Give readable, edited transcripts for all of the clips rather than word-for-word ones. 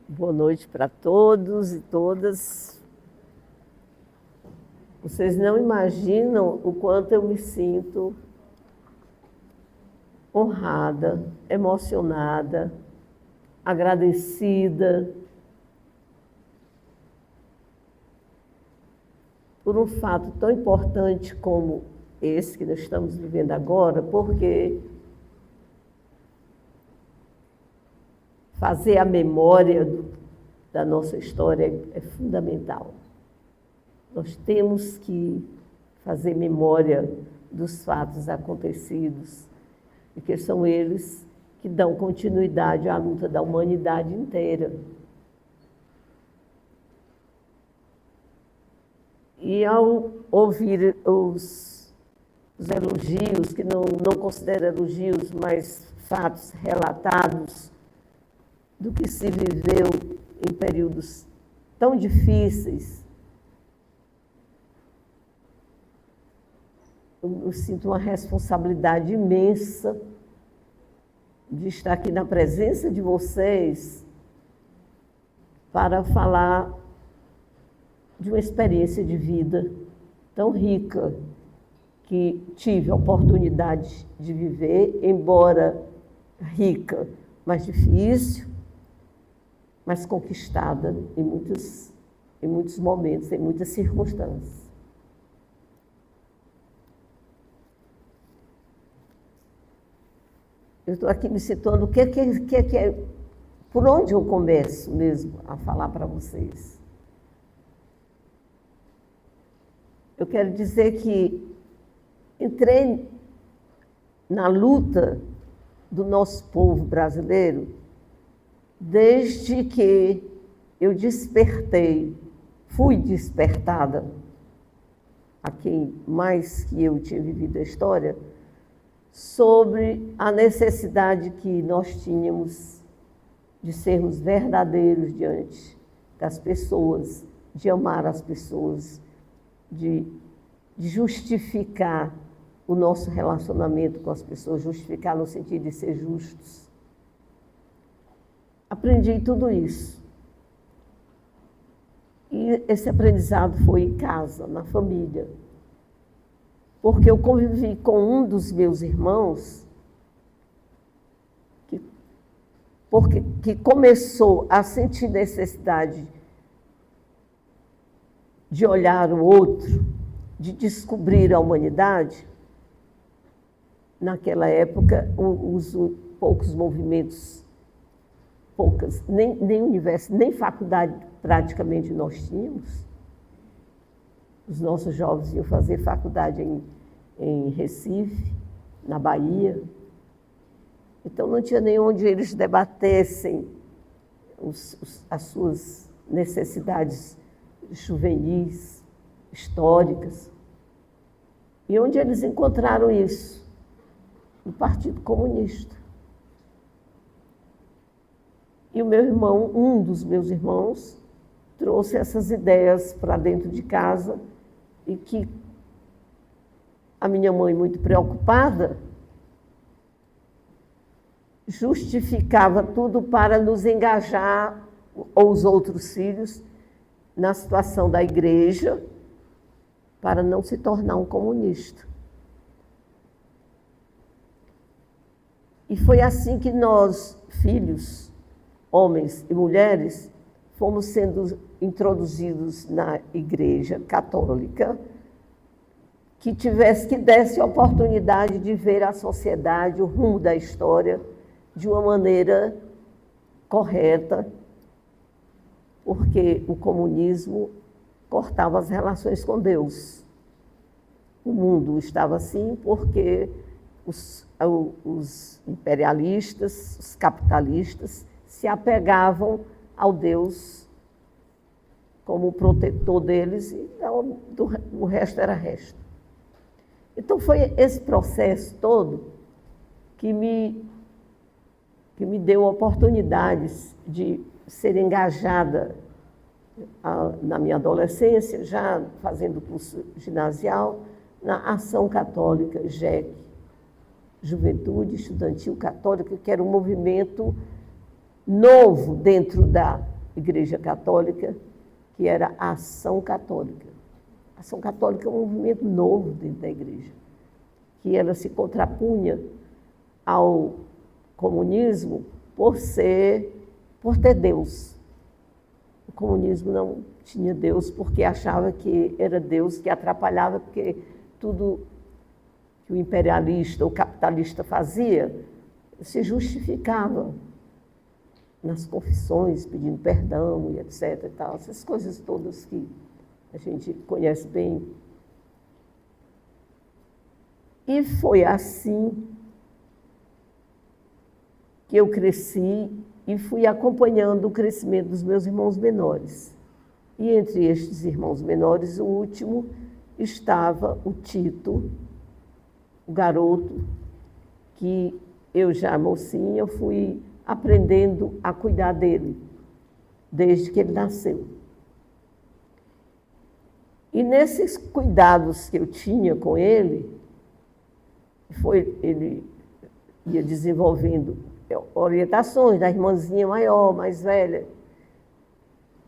Boa noite para todos e todas. Vocês não imaginam o quanto eu me sinto honrada, emocionada, agradecida por um fato tão importante como esse que nós estamos vivendo agora, porque fazer a memória da nossa história é fundamental. Nós temos que fazer memória dos fatos acontecidos, porque são eles que dão continuidade à luta da humanidade inteira. E ao ouvir os elogios, que não considero elogios, mas fatos relatados do que se viveu em períodos tão difíceis, eu sinto uma responsabilidade imensa de estar aqui na presença de vocês para falar de uma experiência de vida tão rica que tive a oportunidade de viver, embora rica, mas difícil, mas conquistada em muitos momentos, em muitas circunstâncias. Eu estou aqui me situando por onde eu começo mesmo a falar para vocês. Eu quero dizer que entrei na luta do nosso povo brasileiro desde que eu despertei, fui despertada, a quem mais que eu tinha vivido a história, sobre a necessidade que nós tínhamos de sermos verdadeiros diante das pessoas, de amar as pessoas, de justificar o nosso relacionamento com as pessoas, justificar no sentido de ser justos. Aprendi tudo isso. E esse aprendizado foi em casa, na família. Porque eu convivi com um dos meus irmãos que começou a sentir necessidade de olhar o outro, de descobrir a humanidade. Naquela época, os poucos movimentos, nem universidade, nem faculdade praticamente nós tínhamos. Os nossos jovens iam fazer faculdade em Recife, na Bahia. Então, não tinha nem onde eles debatessem as suas necessidades juvenis, históricas. E onde eles encontraram isso? No Partido Comunista. E o meu irmão, um dos meus irmãos, trouxe essas ideias para dentro de casa e que a minha mãe, muito preocupada, justificava tudo para nos engajar, ou os outros filhos, na situação da igreja, para não se tornar um comunista. E foi assim que nós, filhos, homens e mulheres, fomos sendo introduzidos na igreja católica, que desse a oportunidade de ver a sociedade, o rumo da história, de uma maneira correta, porque o comunismo cortava as relações com Deus. O mundo estava assim porque os imperialistas, os capitalistas, se apegavam ao Deus como protetor deles, e o resto era resto. Então foi esse processo todo que me deu oportunidades de ser engajada na minha adolescência, já fazendo curso ginasial, na Ação Católica, JEC, Juventude Estudantil Católica, que era um movimento novo dentro Igreja Católica, que era a Ação Católica. A Ação Católica é um movimento novo dentro da igreja, que ela se contrapunha ao comunismo por ter Deus. O comunismo não tinha Deus porque achava que era Deus que atrapalhava, porque tudo que o imperialista ou capitalista fazia se justificava nas confissões, pedindo perdão e etc. E tal, essas coisas todas que a gente conhece bem. E foi assim que eu cresci e fui acompanhando o crescimento dos meus irmãos menores. E entre estes irmãos menores, o último estava o Tito, o garoto, que eu já mocinha fui aprendendo a cuidar dele, desde que ele nasceu. E nesses cuidados que eu tinha com ele, ele ia desenvolvendo orientações da irmãzinha maior, mais velha.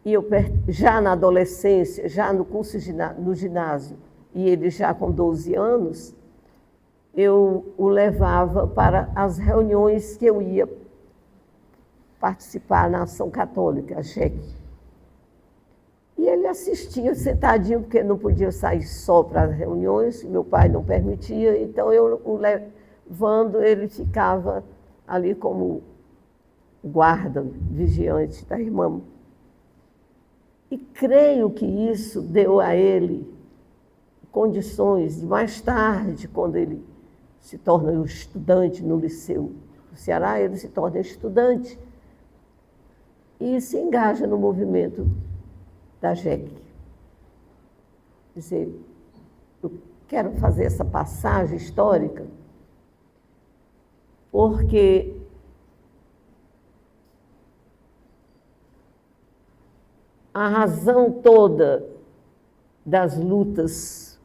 E eu, já na adolescência, já no curso no ginásio, e ele já com 12 anos, eu o levava para as reuniões que eu ia participar na Ação Católica, a JEC. E ele assistia sentadinho, porque não podia sair só para as reuniões, meu pai não permitia, então eu o levando, ele ficava ali como guarda, vigiante da irmã. E creio que isso deu a ele condições de mais tarde, quando ele se torna um estudante no Liceu do Ceará, ele se torna estudante e se engaja no movimento da JEC. Quer dizer, eu quero fazer essa passagem histórica porque a razão toda das lutas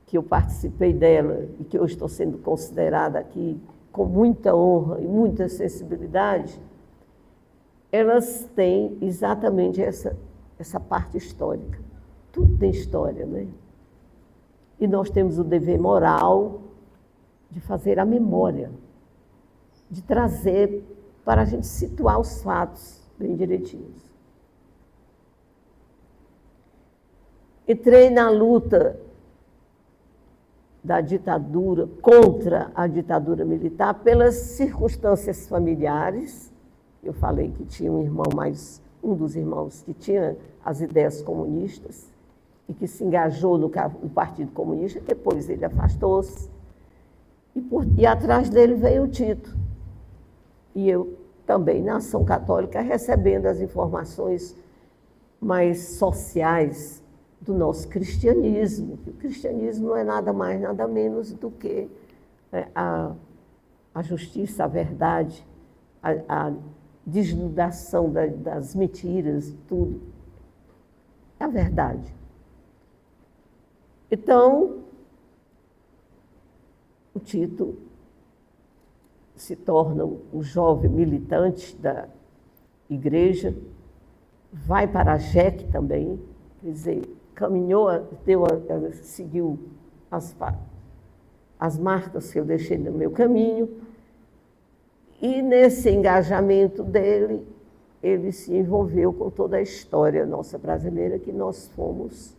que eu participei dela e que hoje estou sendo considerada aqui com muita honra e muita sensibilidade, elas têm exatamente essa parte histórica. Tudo tem história, né? E nós temos o dever moral de fazer a memória, de trazer para a gente situar os fatos bem direitinhos. Entrei na luta da ditadura, contra a ditadura militar, pelas circunstâncias familiares. Eu falei que tinha um dos irmãos que tinha as ideias comunistas e que se engajou no Partido Comunista, depois ele afastou-se. E atrás dele veio o Tito. E eu também, na Ação Católica, recebendo as informações mais sociais do nosso cristianismo. O cristianismo não é nada mais, nada menos do que a justiça, a verdade, a desnudação das mentiras, tudo. É a verdade. Então, o Tito se torna um jovem militante da igreja, vai para a JEC também, quer dizer, caminhou, seguiu as marcas que eu deixei no meu caminho, e nesse engajamento dele, ele se envolveu com toda a história nossa brasileira, que nós fomos,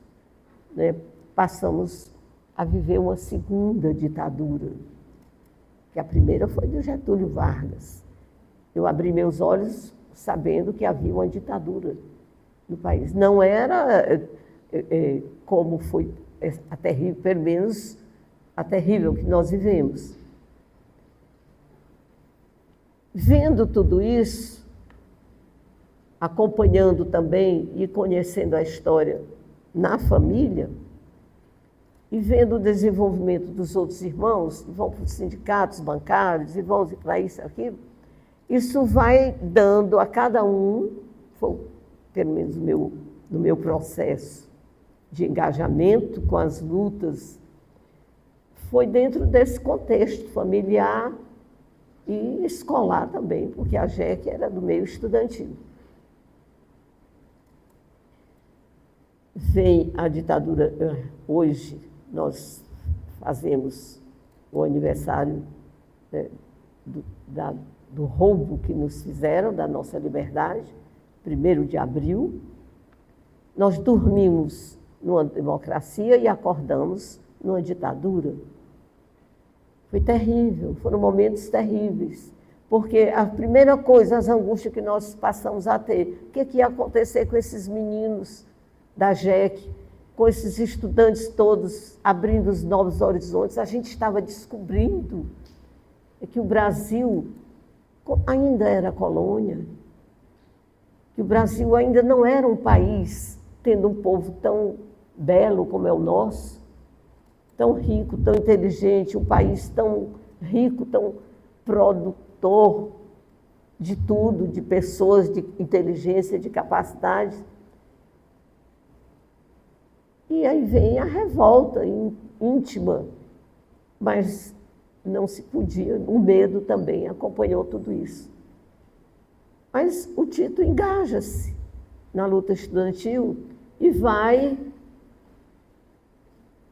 né, passamos a viver uma segunda ditadura, que a primeira foi do Getúlio Vargas. Eu abri meus olhos sabendo que havia uma ditadura no país. Não era como foi a terrível, pelo menos a terrível que nós vivemos. Vendo tudo isso, acompanhando também e conhecendo a história na família, e vendo o desenvolvimento dos outros irmãos, vão para os sindicatos bancários, e vão para isso, aquilo, isso vai dando a cada um, pelo menos no meu processo de engajamento com as lutas, foi dentro desse contexto familiar e escolar também, porque a JEC era do meio estudantil. vem a ditadura. Hoje nós fazemos o aniversário, né, do roubo que nos fizeram da nossa liberdade, 1º de abril. Nós dormimos numa democracia e acordamos numa ditadura. Foi terrível, foram momentos terríveis, porque a primeira coisa, as angústias que nós passamos a ter, o que ia acontecer com esses meninos da JEC, com esses estudantes todos abrindo os novos horizontes? A gente estava descobrindo que o Brasil ainda era colônia, que o Brasil ainda não era um país tendo um povo tão belo como é o nosso, tão rico, tão inteligente, um país tão rico, tão produtor de tudo, de pessoas, de inteligência, de capacidade. E aí vem a revolta íntima, mas não se podia, o medo também acompanhou tudo isso. Mas o Tito engaja-se na luta estudantil e vai,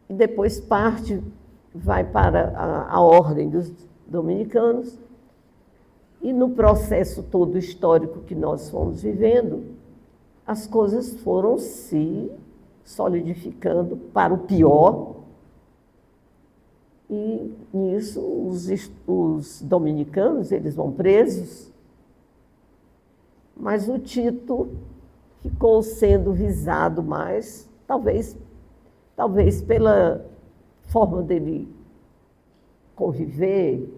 e depois vai para a Ordem dos Dominicanos, e no processo todo histórico que nós fomos vivendo, as coisas foram se solidificando para o pior, e nisso os dominicanos, eles vão presos, mas o Tito ficou sendo visado mais, talvez pela forma dele conviver,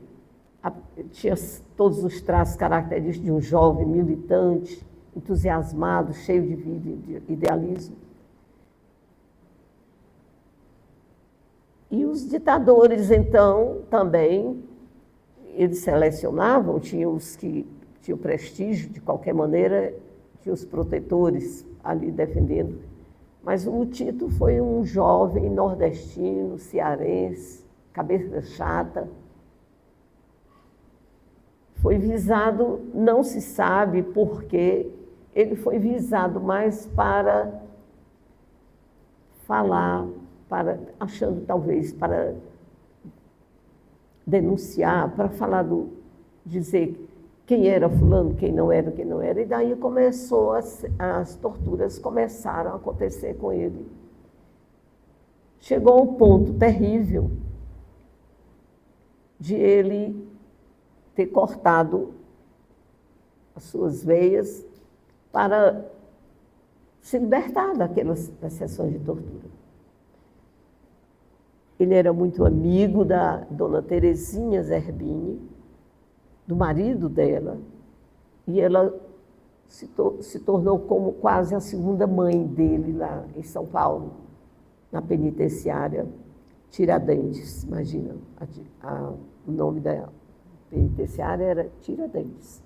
tinha todos os traços característicos de um jovem militante, entusiasmado, cheio de vida e de idealismo. E os ditadores, então, também, eles selecionavam, tinha os que tinham prestígio, de qualquer maneira, tinha os protetores ali defendendo. Mas o Tito foi um jovem nordestino, cearense, cabeça chata. Foi visado, não se sabe por quê, ele foi visado mais para falar, achando talvez para denunciar, para falar dizer quem era fulano, quem não era, e daí as torturas começaram a acontecer com ele. Chegou a um ponto terrível de ele ter cortado as suas veias para se libertar das sessões de tortura. Ele era muito amigo da dona Terezinha Zerbini, do marido dela, e ela se tornou como quase a segunda mãe dele lá em São Paulo, na penitenciária Tiradentes. Imagina, o nome da penitenciária era Tiradentes.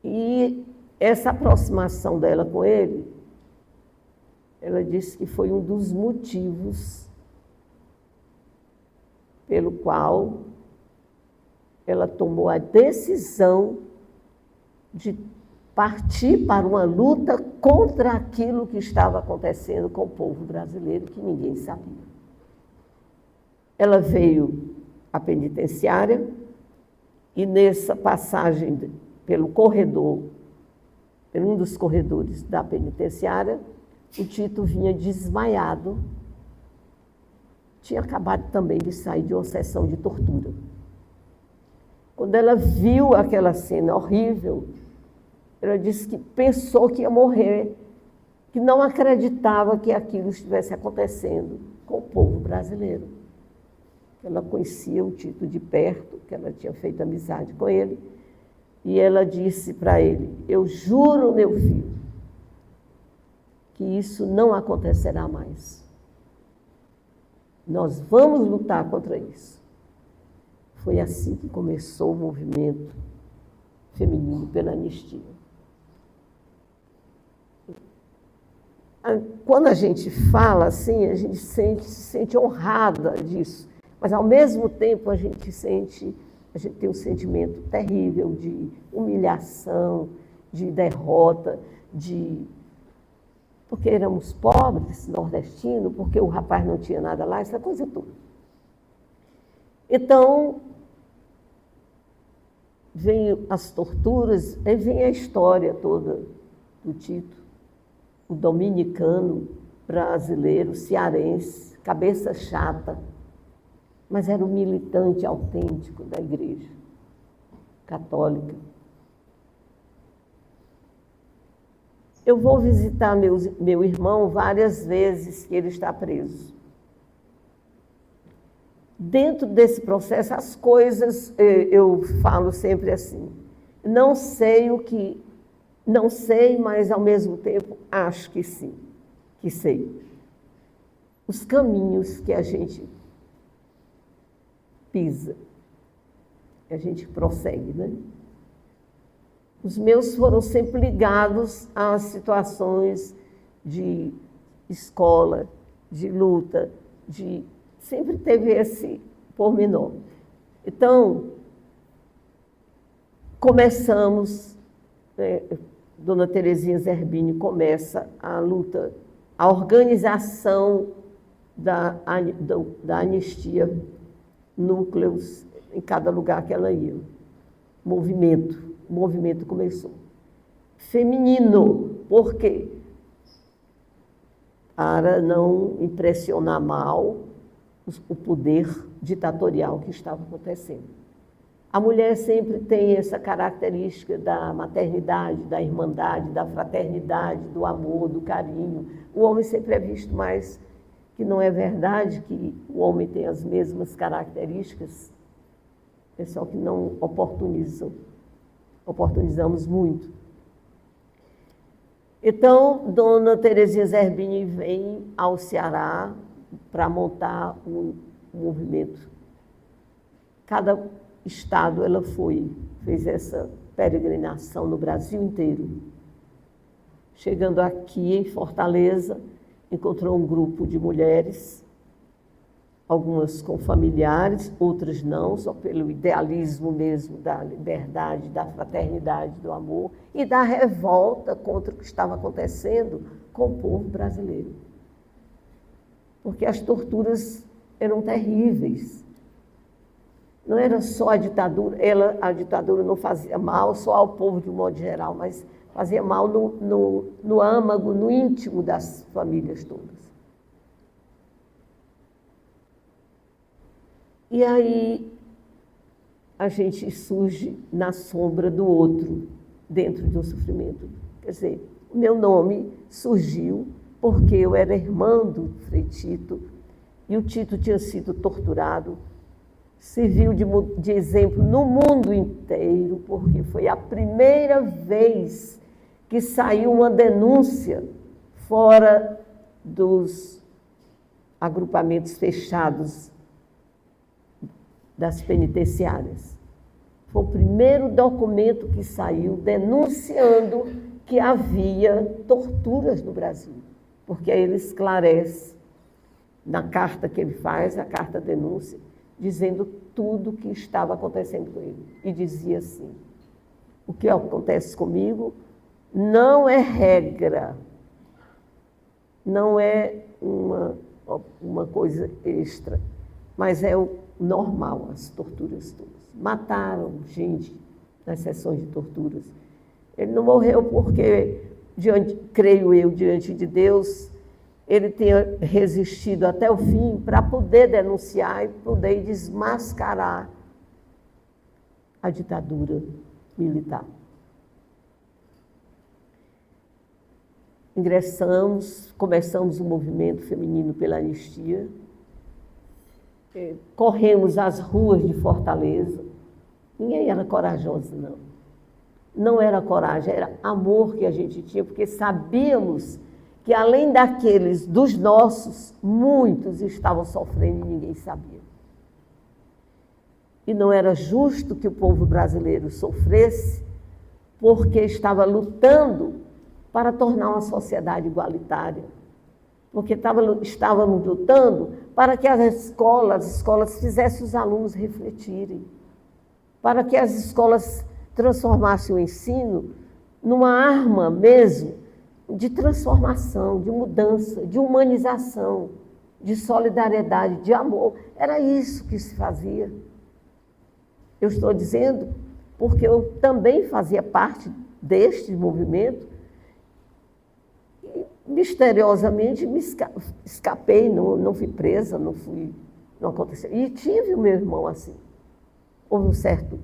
E essa aproximação dela com ele, ela disse que foi um dos motivos pelo qual ela tomou a decisão de partir para uma luta contra aquilo que estava acontecendo com o povo brasileiro, que ninguém sabia. Ela veio à penitenciária e nessa passagem pelo corredor, por um dos corredores da penitenciária, o Tito vinha desmaiado, tinha acabado também de sair de uma sessão de tortura. Quando ela viu aquela cena horrível, ela disse que pensou que ia morrer, que não acreditava que aquilo estivesse acontecendo com o povo brasileiro. Ela conhecia o Tito de perto, que ela tinha feito amizade com ele, e ela disse para ele: eu juro, meu filho, que isso não acontecerá mais. Nós vamos lutar contra isso. Foi assim que começou o movimento feminino pela anistia. Quando a gente fala assim, a gente se sente honrada disso, mas ao mesmo tempo a gente tem um sentimento terrível de humilhação, de derrota, de porque éramos pobres, nordestinos, porque o rapaz não tinha nada lá, essa coisa toda. Então, vem as torturas, aí vem a história toda do Tito, o dominicano, brasileiro, cearense, cabeça chata, mas era um militante autêntico da Igreja Católica. Eu vou visitar meu irmão várias vezes que ele está preso. Dentro desse processo, as coisas, eu falo sempre assim, não sei, mas ao mesmo tempo acho que sim, que sei. Os caminhos que a gente pisa, que a gente prossegue, né? Os meus foram sempre ligados às situações de escola, de luta, sempre teve esse pormenor. Então, começamos, Dona Terezinha Zerbini começa a luta, a organização da anistia, núcleos em cada lugar que ela ia. O movimento começou. Feminino, por quê? Para não impressionar mal o poder ditatorial que estava acontecendo. A mulher sempre tem essa característica da maternidade, da irmandade, da fraternidade, do amor, do carinho. O homem sempre é visto mais, que não é verdade que o homem tem as mesmas características, é só que não oportunizamos muito. Então, Dona Terezinha Zerbini vem ao Ceará para montar um movimento. Cada estado ela fez essa peregrinação no Brasil inteiro. Chegando aqui em Fortaleza, encontrou um grupo de mulheres, algumas com familiares, outras não, só pelo idealismo mesmo da liberdade, da fraternidade, do amor e da revolta contra o que estava acontecendo com o povo brasileiro. Porque as torturas eram terríveis. Não era só a ditadura, a ditadura não fazia mal só ao povo de um modo geral, mas fazia mal no âmago, no íntimo das famílias todas. E aí a gente surge na sombra do outro, dentro de um sofrimento. Quer dizer, o meu nome surgiu porque eu era irmã do Frei Tito, e o Tito tinha sido torturado, serviu de exemplo no mundo inteiro, porque foi a primeira vez que saiu uma denúncia fora dos agrupamentos fechados das penitenciárias. Foi o primeiro documento que saiu denunciando que havia torturas no Brasil, porque aí ele esclarece na carta que ele faz, a carta denúncia, dizendo tudo o que estava acontecendo com ele. E dizia assim: o que acontece comigo não é regra, não é uma coisa extra, mas é o normal, as torturas todas. Mataram gente nas sessões de torturas. Ele não morreu porque, creio eu, diante de Deus, ele tenha resistido até o fim para poder denunciar e poder desmascarar a ditadura militar. Começamos o movimento feminino pela anistia, corremos as ruas de Fortaleza. Ninguém era corajoso, não. Não era coragem, era amor que a gente tinha, porque sabíamos que além daqueles dos nossos, muitos estavam sofrendo e ninguém sabia. E não era justo que o povo brasileiro sofresse, porque estava lutando para tornar uma sociedade igualitária, porque estávamos lutando para que as escolas fizessem os alunos refletirem, para que as escolas transformassem o ensino numa arma mesmo de transformação, de mudança, de humanização, de solidariedade, de amor. Era isso que se fazia. Eu estou dizendo porque eu também fazia parte deste movimento e, misteriosamente, me escapei, não fui presa, não aconteceu. E tive o meu irmão assim. Houve um certo,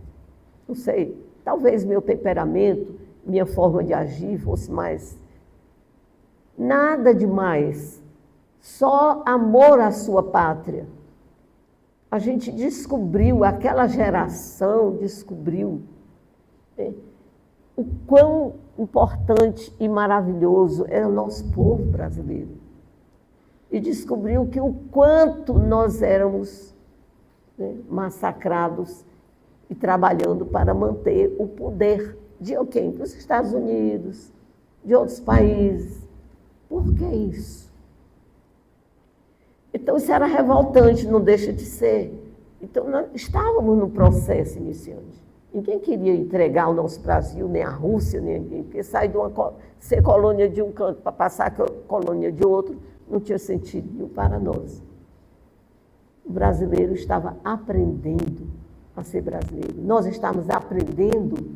não sei, talvez meu temperamento, minha forma de agir fosse mais... Nada demais, só amor à sua pátria. A gente descobriu, aquela geração descobriu o quão importante e maravilhoso era o nosso povo brasileiro. E descobriu que o quanto nós éramos massacrados e trabalhando para manter o poder de quem? Dos Estados Unidos, de outros países. Por que isso? Então, isso era revoltante, não deixa de ser. Então, nós estávamos no processo iniciante. Ninguém queria entregar o nosso Brasil, nem a Rússia, nem ninguém, porque sair de ser colônia de um canto para passar a colônia de outro não tinha sentido nenhum para nós. O brasileiro estava aprendendo a ser brasileiro. Nós estávamos aprendendo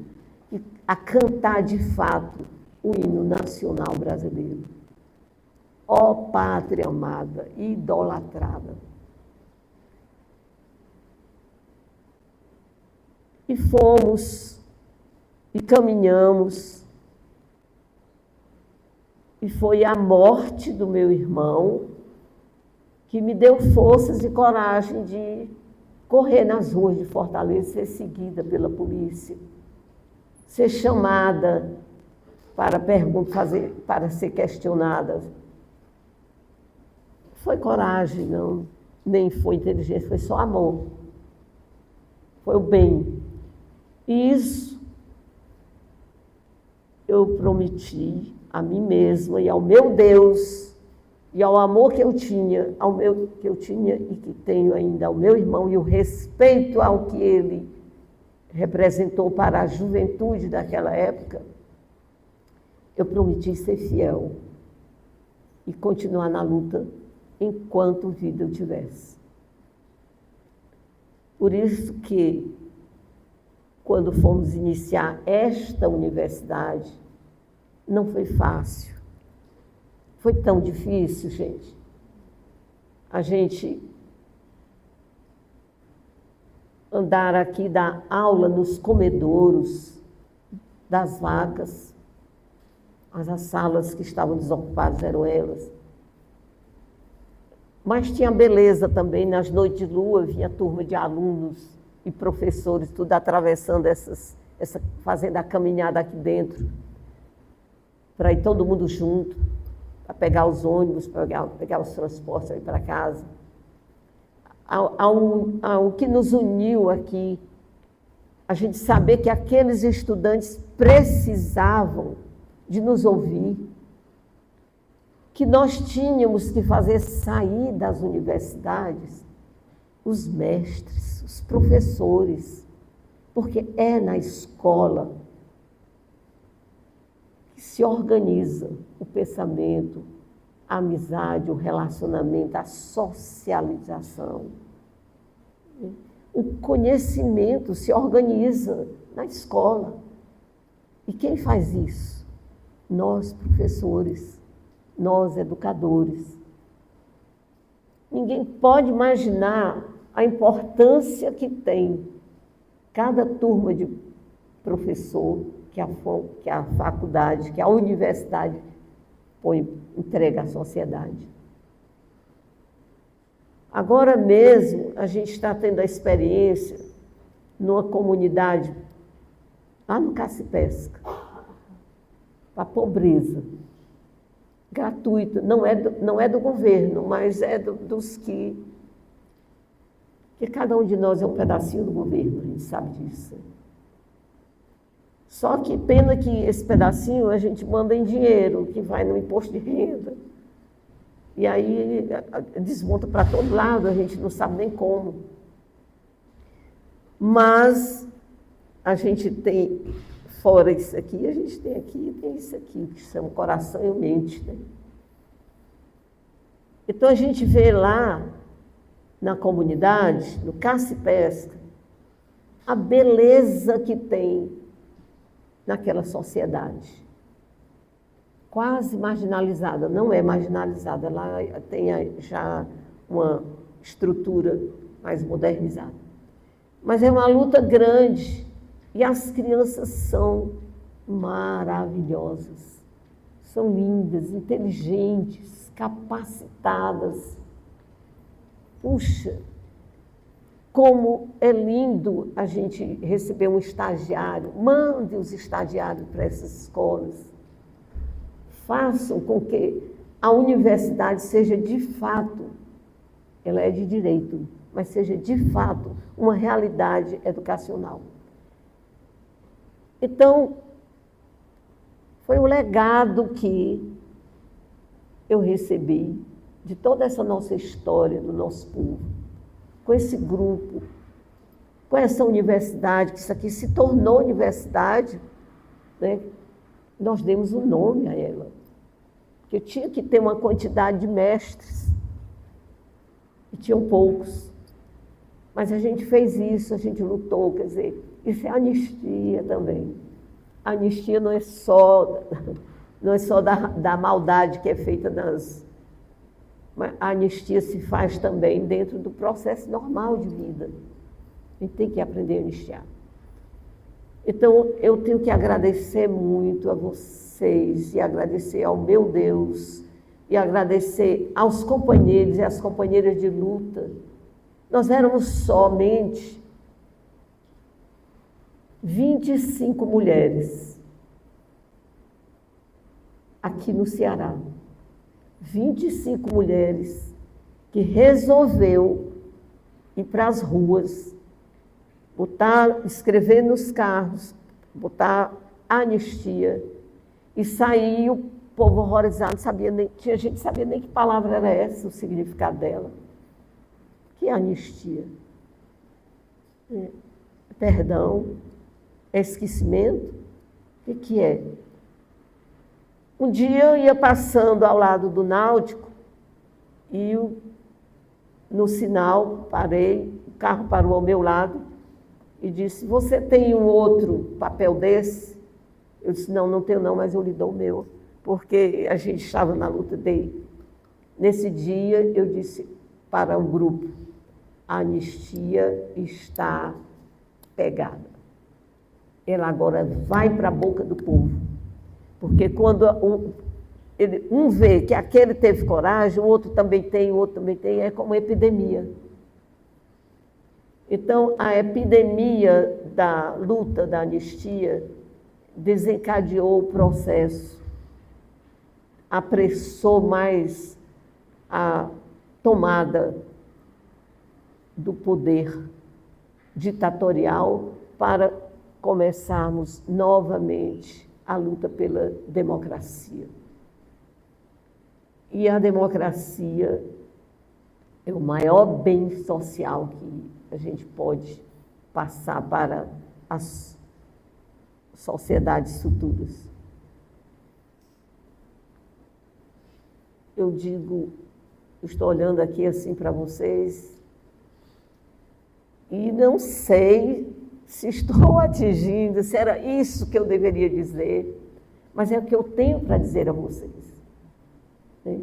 a cantar de fato o hino nacional brasileiro. Ó pátria amada e idolatrada. E fomos, e caminhamos, e foi a morte do meu irmão que me deu forças e coragem de correr nas ruas de Fortaleza, ser seguida pela polícia, ser chamada para para ser questionada. Foi coragem, não, nem foi inteligência, foi só amor. Foi o bem. E isso eu prometi a mim mesma e ao meu Deus e ao amor que eu tinha, e que tenho ainda ao meu irmão e o respeito ao que ele representou para a juventude daquela época, eu prometi ser fiel e continuar na luta enquanto vida eu tivesse. Por isso que, quando fomos iniciar esta universidade, não foi fácil. Foi tão difícil, gente. A gente andar aqui, dar aula nos comedouros das vacas, as salas que estavam desocupadas eram elas. Mas tinha beleza também, nas noites de lua, vinha turma de alunos e professores, tudo atravessando fazendo a caminhada aqui dentro, para ir todo mundo junto, para pegar os ônibus, para pegar os transportes para ir para casa. O que nos uniu aqui, a gente saber que aqueles estudantes precisavam de nos ouvir, que nós tínhamos que fazer sair das universidades os mestres, os professores, porque é na escola que se organiza o pensamento, a amizade, o relacionamento, a socialização. O conhecimento se organiza na escola. E quem faz isso? Nós, professores, nós, educadores. Ninguém pode imaginar a importância que tem cada turma de professor que a faculdade, que a universidade entrega à sociedade. Agora mesmo, a gente está tendo a experiência numa comunidade, lá no Cacipesca, para a pobreza, gratuita, não é do governo, mas é dos que cada um de nós é um pedacinho do governo, a gente sabe disso. Só que pena que esse pedacinho a gente manda em dinheiro, que vai no imposto de renda. E aí desmonta para todo lado, a gente não sabe nem como. Mas a gente tem fora isso aqui, a gente tem aqui e tem isso aqui, que são coração e mente, né? Então a gente vê lá na comunidade, no caça e pesca, a beleza que tem naquela sociedade. Quase marginalizada, não é marginalizada, lá tem já uma estrutura mais modernizada. Mas é uma luta grande e as crianças são maravilhosas, são lindas, inteligentes, capacitadas. Puxa, como é lindo a gente receber um estagiário. Mande os estagiários para essas escolas. Façam com que a universidade seja de fato, ela é de direito, mas seja de fato uma realidade educacional. Então, foi um legado que eu recebi de toda essa nossa história, do nosso povo, com esse grupo, com essa universidade, que isso aqui se tornou universidade, né? Nós demos um nome a ela, porque tinha que ter uma quantidade de mestres, e tinham poucos. Mas a gente fez isso, a gente lutou, quer dizer, isso é anistia também. A anistia não é só da maldade que é feita nas... Mas a anistia se faz também dentro do processo normal de vida. A gente tem que aprender a anistiar. Então, eu tenho que agradecer muito a vocês, e agradecer ao meu Deus, e agradecer aos companheiros e às companheiras de luta. Nós éramos somente 25 mulheres aqui no Ceará. 25 mulheres que resolveu ir para as ruas, escrever nos carros, botar anistia, e sair o povo horrorizado, tinha gente que sabia nem que palavra era essa, o significado dela. Que é anistia? Perdão? É esquecimento? O que é? Um dia eu ia passando ao lado do Náutico e no sinal parei, o carro parou ao meu lado e disse: você tem um outro papel desse? Eu disse: não, não tenho não, mas eu lhe dou o meu, porque a gente estava na luta dele. Nesse dia eu disse para o grupo: a anistia está pegada. Ela agora vai para a boca do povo. Porque quando um vê que aquele teve coragem, o outro também tem, é como epidemia. Então, a epidemia da luta da anistia desencadeou o processo, apressou mais a tomada do poder ditatorial para começarmos novamente a luta pela democracia. E a democracia é o maior bem social que a gente pode passar para as sociedades futuras. Eu digo, estou olhando aqui assim para vocês e não sei se estou atingindo, se era isso que eu deveria dizer, mas é o que eu tenho para dizer a vocês. Né?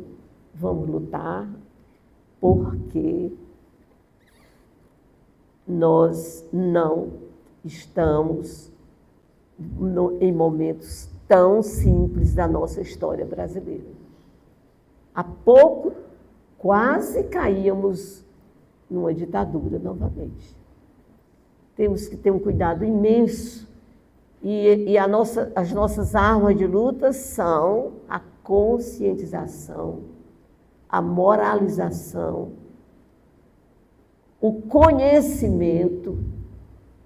Vamos lutar, porque nós não estamos em momentos tão simples da nossa história brasileira. Há pouco, quase caíamos numa ditadura novamente. Temos que ter um cuidado imenso. E as nossas armas de luta são a conscientização, a moralização, o conhecimento,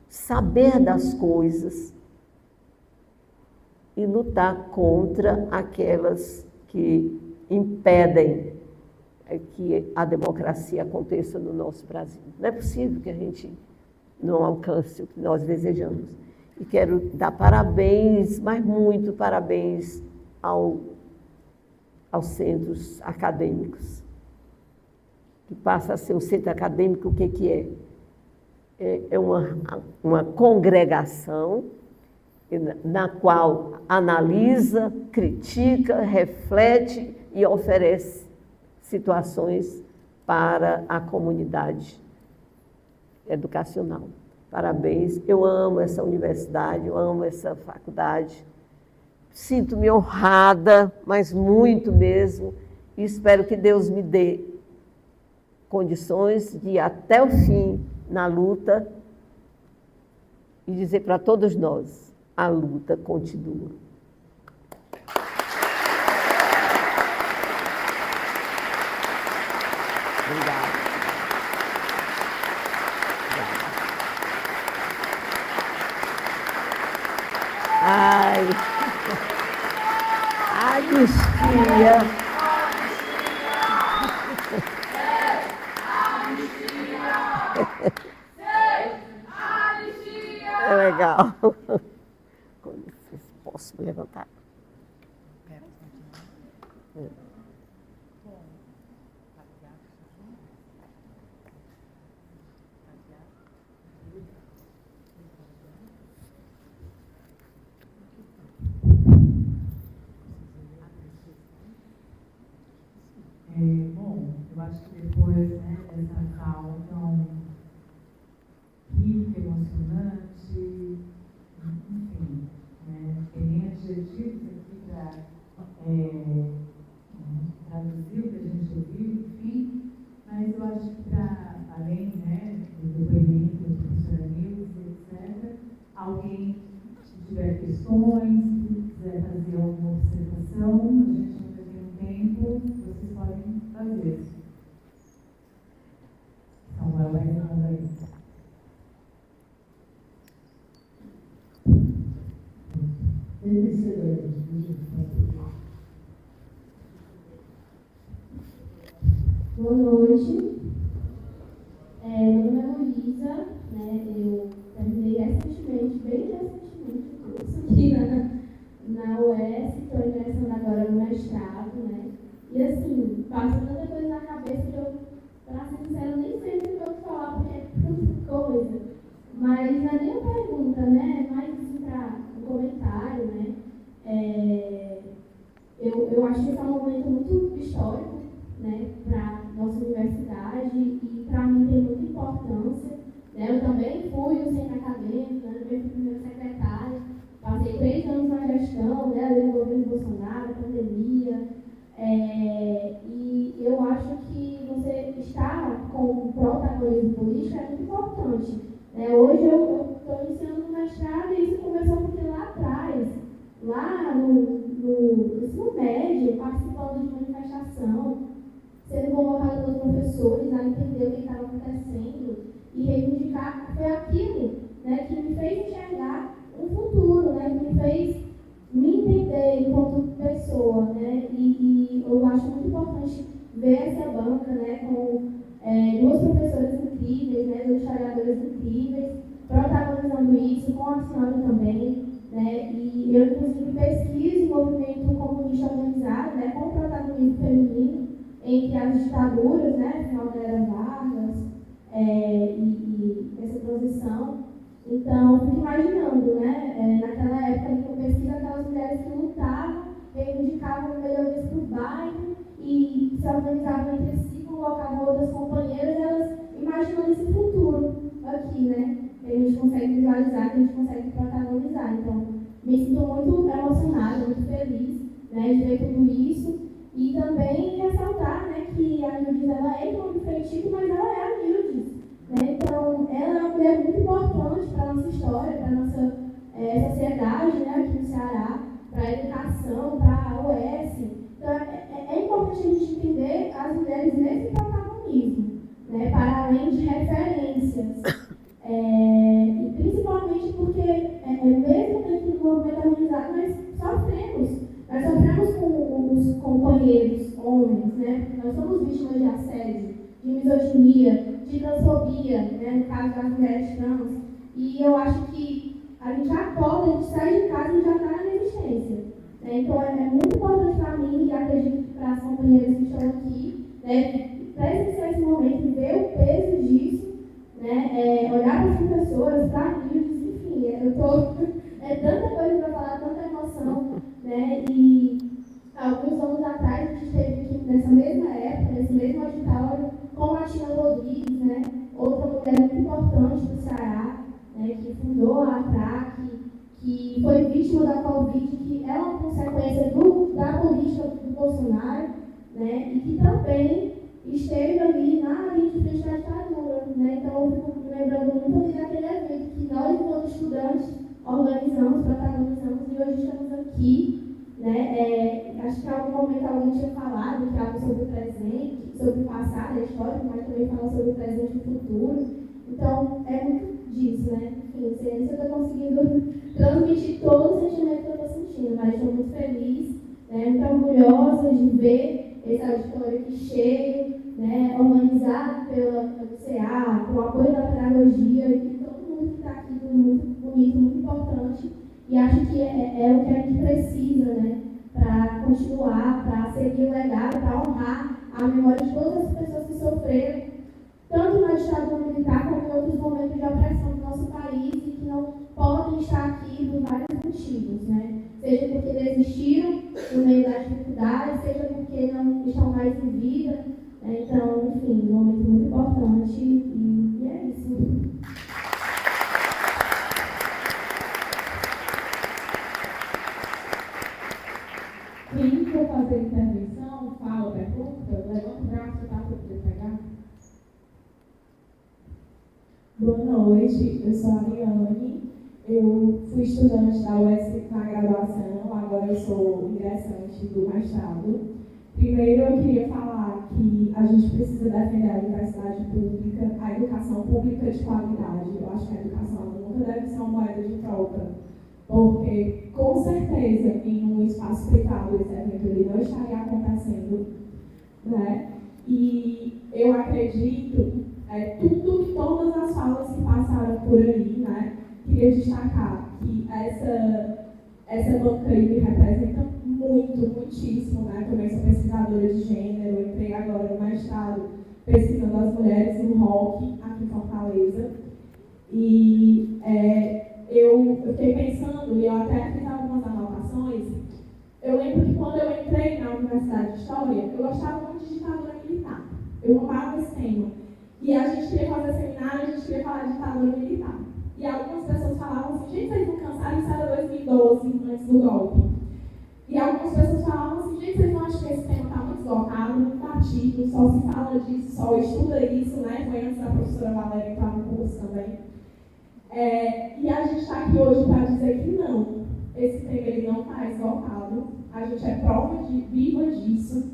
saber das coisas e lutar contra aquelas que impedem que a democracia aconteça no nosso Brasil. Não é possível que a gente não alcance o que nós desejamos. E quero dar parabéns, mas muito parabéns aos centros acadêmicos, que passa a ser um centro acadêmico, o que que é? É uma congregação na qual analisa, critica, reflete e oferece situações para a comunidade educacional. Parabéns, eu amo essa universidade, eu amo essa faculdade. Sinto-me honrada, mas muito mesmo, e espero que Deus me dê condições de ir até o fim na luta e dizer para todos nós, a luta continua. Obrigada. Ai, anistia. É legal. Com licença, posso me levantar? Bom, eu acho que depois, né, dessa fala tão rica, emocionante, enfim, né, tem nem adjetivos aqui para traduzir o que a gente ouviu, enfim, mas eu acho que para além, né, do depoimento da professora Nilce, etc., alguém que tiver questões, que quiser fazer alguma observação, a gente ainda tem um tempo, vocês podem fazer. Samuel vai responder aí. Boa noite. Meu nome é Luísa, né? Eu terminei recentemente, bem recentemente, o curso aqui na UES, estou ingressando agora no mestrado, né? E assim, passa tanta coisa na cabeça que eu, para ser sincera, nem sei muito o que falar, porque é tanta coisa. Mas não é nem uma pergunta, né? É mais assim, para um comentário, né? Eu acho que esse é um momento muito histórico, né, para nossa universidade e para mim tem muita importância. Né? Eu também fui o centro acadêmico, né, fui primeiro secretário, passei 3 anos na gestão, né, ali no governo Bolsonaro, pandemia, e eu acho que você estar com o protagonismo político é muito importante. Né? Hoje eu estou iniciando no mestrado e isso começou porque lá atrás, lá no ensino médio, participando de manifestação, sendo convocado pelos professores a entender o que estava acontecendo e reivindicar, foi aquilo, né, que me fez enxergar um futuro, né, que me fez me entender enquanto pessoa, né, e eu acho muito importante ver essa banca, né, com 2 professoras incríveis, né, 2 historiadoras incríveis, protagonizando isso, com a senhora também, né, e eu inclusive pesquiso o movimento comunista organizado, né, com o protagonismo feminino, entre as ditaduras, né, final da era Vargas, e essa transição. Então, eu fico imaginando, né, naquela época que eu pesquiso aquelas mulheres que lutavam, reivindicavam melhorias para o bairro e se organizavam entre si, convocavam outras companheiras, elas imaginando esse futuro aqui, né, que a gente consegue visualizar, que a gente consegue protagonizar. Então, me sinto muito emocionada, muito feliz, né, de ver tudo isso. E também ressaltar, né, que a Nildes, ela é uma diferente, mas ela é a Nildes. Né? Então, ela é uma mulher muito importante para a nossa história, para a nossa sociedade, né, aqui no Ceará, para a educação, para a UES. Então, é importante a gente entender as mulheres nesse protagonismo, né, para além de referências. E principalmente porque, mesmo dentro do movimento organizado, nós sofremos com os companheiros homens, né? Nós somos vítimas de assédio, de misoginia, de transfobia, né? No caso das mulheres trans. E eu acho que a gente acorda, a gente sai de casa e já está na resistência. Né? Então, é muito importante para mim, e acredito que para as companheiras que estão aqui, né, presenciar esse momento, ver o peso disso, né, olhar para as professoras, para amigos, enfim, é tanta coisa para falar, tanta emoção, né, e alguns anos atrás a gente teve aqui, nessa mesma época, nesse mesmo auditório, com a Tina Rodrigues, né, outra mulher muito importante do Ceará, né, que fundou a ATRAC, que foi vítima da Covid, que é uma consequência da política do Bolsonaro, né, e que também esteve ali na linha de frente da ditadura. Né? Então, eu fico me lembrando muito ali daquele evento que nós, enquanto estudantes, organizamos, protagonizamos, e hoje estamos aqui. Né? Acho que em algum momento alguém tinha falado que algo sobre o presente, sobre o passado, a história, mas também fala sobre o presente e o futuro. Então, é muito disso, né? Enfim, não sei nem se eu estou conseguindo transmitir todo o sentimento que eu estou sentindo, mas estou muito feliz, né? Muito orgulhosa de ver esse auditório aqui cheio, né? Organizado pela CA, com o apoio da pedagogia, e todo mundo que está aqui, tudo muito bonito, muito importante. E acho que é o que a gente precisa, né? Para continuar, para seguir o legado, para honrar a memória de todas as pessoas que sofreram, tanto na ditadura militar como em outros momentos de opressão do nosso país, e que não podem estar aqui por vários motivos, né? Seja porque desistiram no meio das dificuldades, seja porque não estão mais em vida. Né? Então, enfim, um momento muito importante, e é isso. Quem for fazer intervenção, fala, pergunta, levanta o braço, tá, para poder pegar. Boa noite, eu sou a Ariane, eu fui estudante da UES na graduação, agora eu sou ingressante do mestrado. Primeiro eu queria falar que a gente precisa defender a universidade pública, a educação pública de qualidade. Eu acho que a educação nunca deve ser uma moeda de troca, porque com certeza em um espaço privado esse evento ele não estaria acontecendo, né? E eu acredito tudo que todas as falas que passaram por aí, né? Queria destacar que essa banca aí me representa muitíssimo, né? Também sou pesquisadora de gênero, entrei agora no mestrado pesquisando as mulheres no rock aqui em Fortaleza. E eu fiquei pensando, e eu até fiz algumas anotações. Eu lembro que quando eu entrei na Universidade de História, eu gostava muito de ditadura militar. Eu amava esse tema. E a gente queria fazer seminário, a gente queria falar de ditadura militar. E algumas pessoas falavam assim, gente, vocês não cansaram, isso era 2012, antes do golpe. E algumas pessoas falavam assim, gente, vocês não acham que esse tema está muito esgotado, muito batido, só se fala disso, só estuda isso, né? Foi antes da professora Valéria entrar no curso também. E a gente está aqui hoje para dizer que não, esse tema ele não está esgotado, a gente é prova viva disso,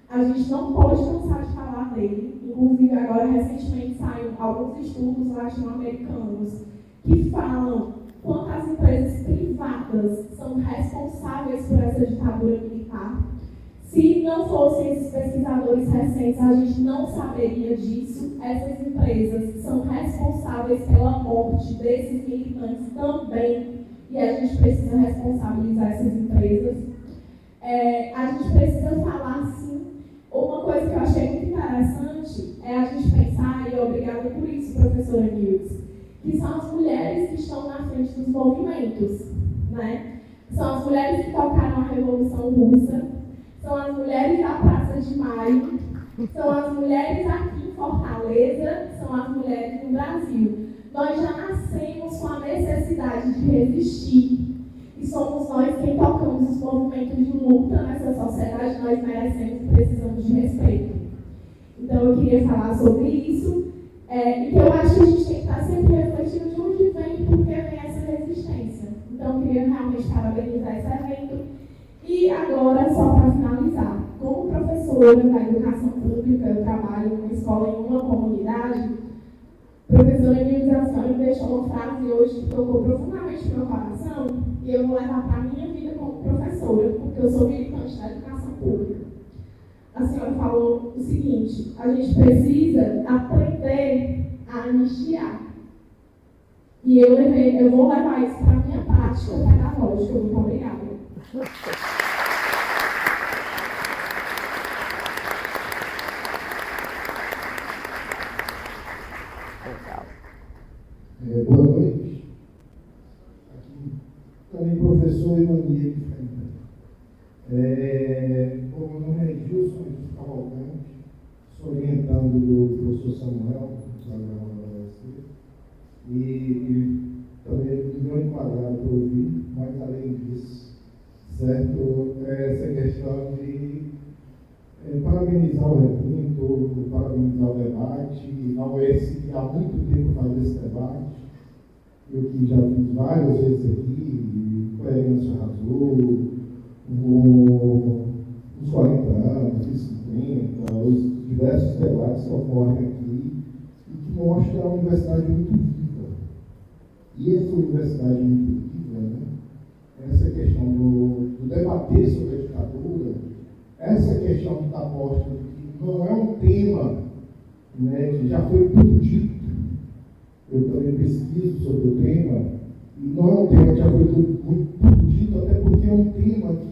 a gente não pode cansar de falar dele. Inclusive, agora, recentemente, saíram alguns estudos latino-americanos que falam quanto as empresas privadas são responsáveis por essa ditadura militar. Se não fossem esses pesquisadores recentes, a gente não saberia disso. Essas empresas são responsáveis pela morte desses militantes também, e a gente precisa responsabilizar essas empresas. A gente precisa falar, sim. Uma coisa que eu achei muito interessante é a gente pensar, e obrigada por isso, professora Nildes, que são as mulheres que estão na frente dos movimentos, né? São as mulheres que tocaram a Revolução Russa, são as mulheres da Praça de Maio, são as mulheres aqui em Fortaleza, são as mulheres no Brasil. Nós já nascemos com a necessidade de resistir. E somos nós quem tocamos os movimentos de luta nessa sociedade, nós merecemos e precisamos de respeito. Então eu queria falar sobre isso, e que eu acho que a gente tem que estar sempre refletindo de onde vem e por que vem essa resistência. Então eu queria realmente parabenizar esse evento. E agora, só para finalizar, como professora da educação pública, eu trabalho numa escola em uma comunidade. Professora Nildes, a senhora me deixou uma frase hoje que tocou profundamente no meu coração, e eu vou levar para a minha vida como professora, porque eu sou militante da educação pública. A senhora falou o seguinte: a gente precisa aprender a anistiar. E eu vou levar isso para a minha prática pedagógica. Muito obrigada. Boa noite. Aqui também professor Emmanuel de Fernanda. Bom, meu nome é Gilson Cavalcante, sou orientando do professor Samuel, da UFSC, e também me deu enquadrado para ouvir, mas além disso, certo, essa questão de parabenizar o evento, parabenizar o debate, a UES que há muito tempo faz esse debate, eu que já fiz várias vezes aqui, o Coerência Arrasou, os 40 anos, os 50, os diversos debates que ocorrem aqui, e que mostra a universidade muito viva. E essa universidade muito viva, né? Essa questão do debater sobre a ditadura, essa questão que está posta, que não é um tema, né, que já foi tudo dito. Eu também pesquiso sobre o tema, e não é um tema que já foi tudo dito, até porque é um tema que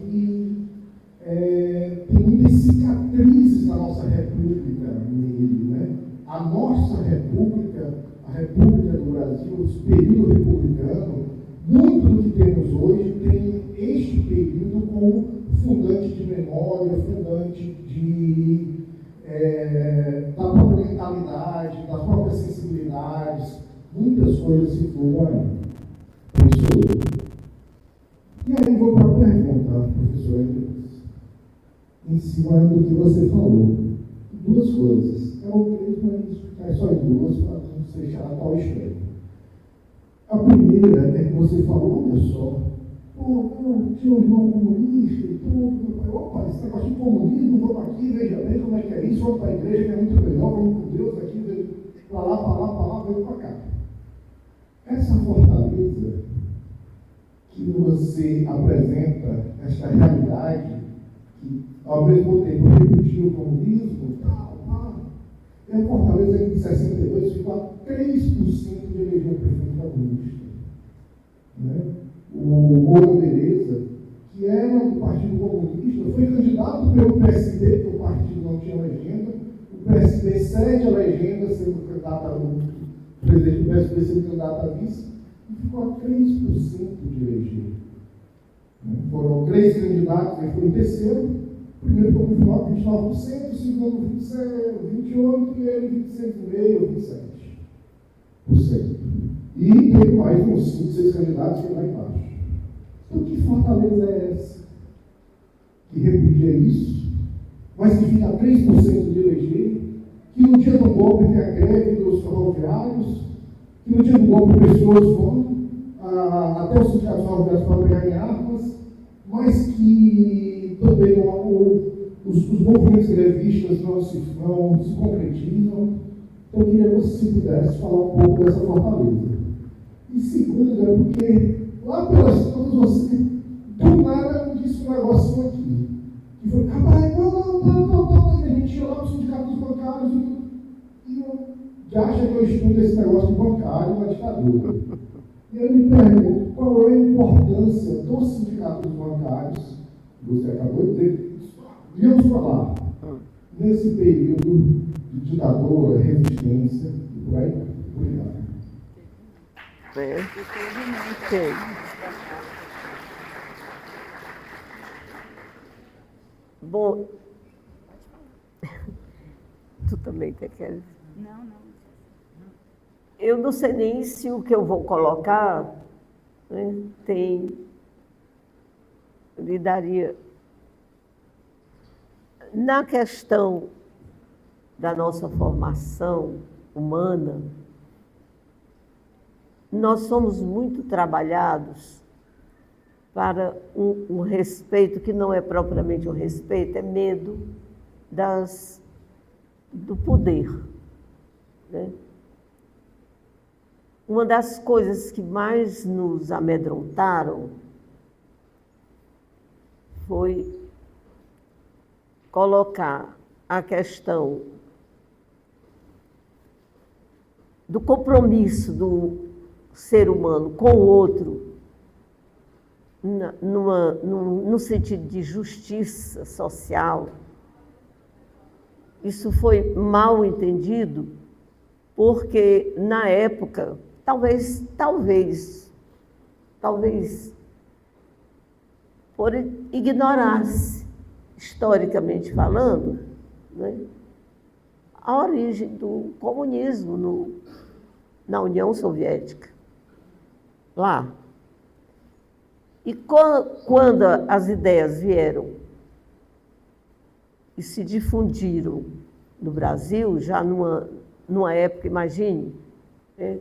tem muitas cicatrizes na nossa república nele, né? A nossa república, a República do Brasil, o período republicano, muito do que temos hoje tem este período como fundante de memória, fundante da própria mentalidade, das próprias sensibilidades, muitas coisas se fluem aí. Isso. E aí vou para a pergunta, professor Andrés, em cima do que você falou. Duas coisas. É o mesmo, mas só em duas para não deixar a tal história. A primeira é que você falou, olha só, eu tinha um irmão comunista e tudo, meu pai, opa, esse negócio de comunismo, vamos aqui, veja bem como é que é isso, vamos para a igreja, que é muito melhor, vamos com Deus aqui, veio para lá, veio para cá. Essa fortaleza que você apresenta, esta realidade, que ao mesmo tempo repetiu o comunismo, é a fortaleza que em 62 ficou a 3% de eleger o prefeito comunista. Né? O Moura Beleza, que era do Partido Comunista, foi candidato pelo PSD, porque o partido não tinha legenda, o PSD cede a legenda, sendo candidato o presidente do PSD sendo candidato a vice, e ficou a 3% de eleger. Foram 3 candidatos, ele foi em terceiro, o primeiro foi com final 29%, o segundo 28% e ele 26,5%, 27%. E teve mais uns 5, 6 candidatos que lá embaixo. Então, que fortaleza é essa? Que repudia isso, mas que fica a 3% de eleger, que no dia do golpe tem a greve dos ferroviários, que no dia do golpe pessoas vão até os sindicatos ferroviários para pegar em armas, mas que também os movimentos grevistas não se concretizam. Então, eu queria que você pudesse falar um pouco dessa fortaleza. E segundo, é porque lá pelas tantas você, do nada, me disse um negocinho aqui. Que foi, rapaz, não, a gente ia lá para o sindicato dos bancários e acha que eu estudo esse negócio de bancário na ditadura. E eu me pergunto qual é a importância do sindicato dos bancários, você acabou de dizer, íamos falar, nesse período de ditadura, resistência e por aí vai. Obrigado. Okay. Bom, tu também quer? Não. Eu não sei nem se o que eu vou colocar, né, lhe daria. Na questão da nossa formação humana, nós somos muito trabalhados para um respeito que não é propriamente um respeito, é medo do poder. Né? Uma das coisas que mais nos amedrontaram foi colocar a questão do compromisso do ser humano com o outro, no sentido de justiça social, isso foi mal entendido, porque na época, talvez, por ignorar-se, historicamente falando, né, a origem do comunismo na União Soviética, lá. E quando as ideias vieram e se difundiram no Brasil, já numa época, imagine, né,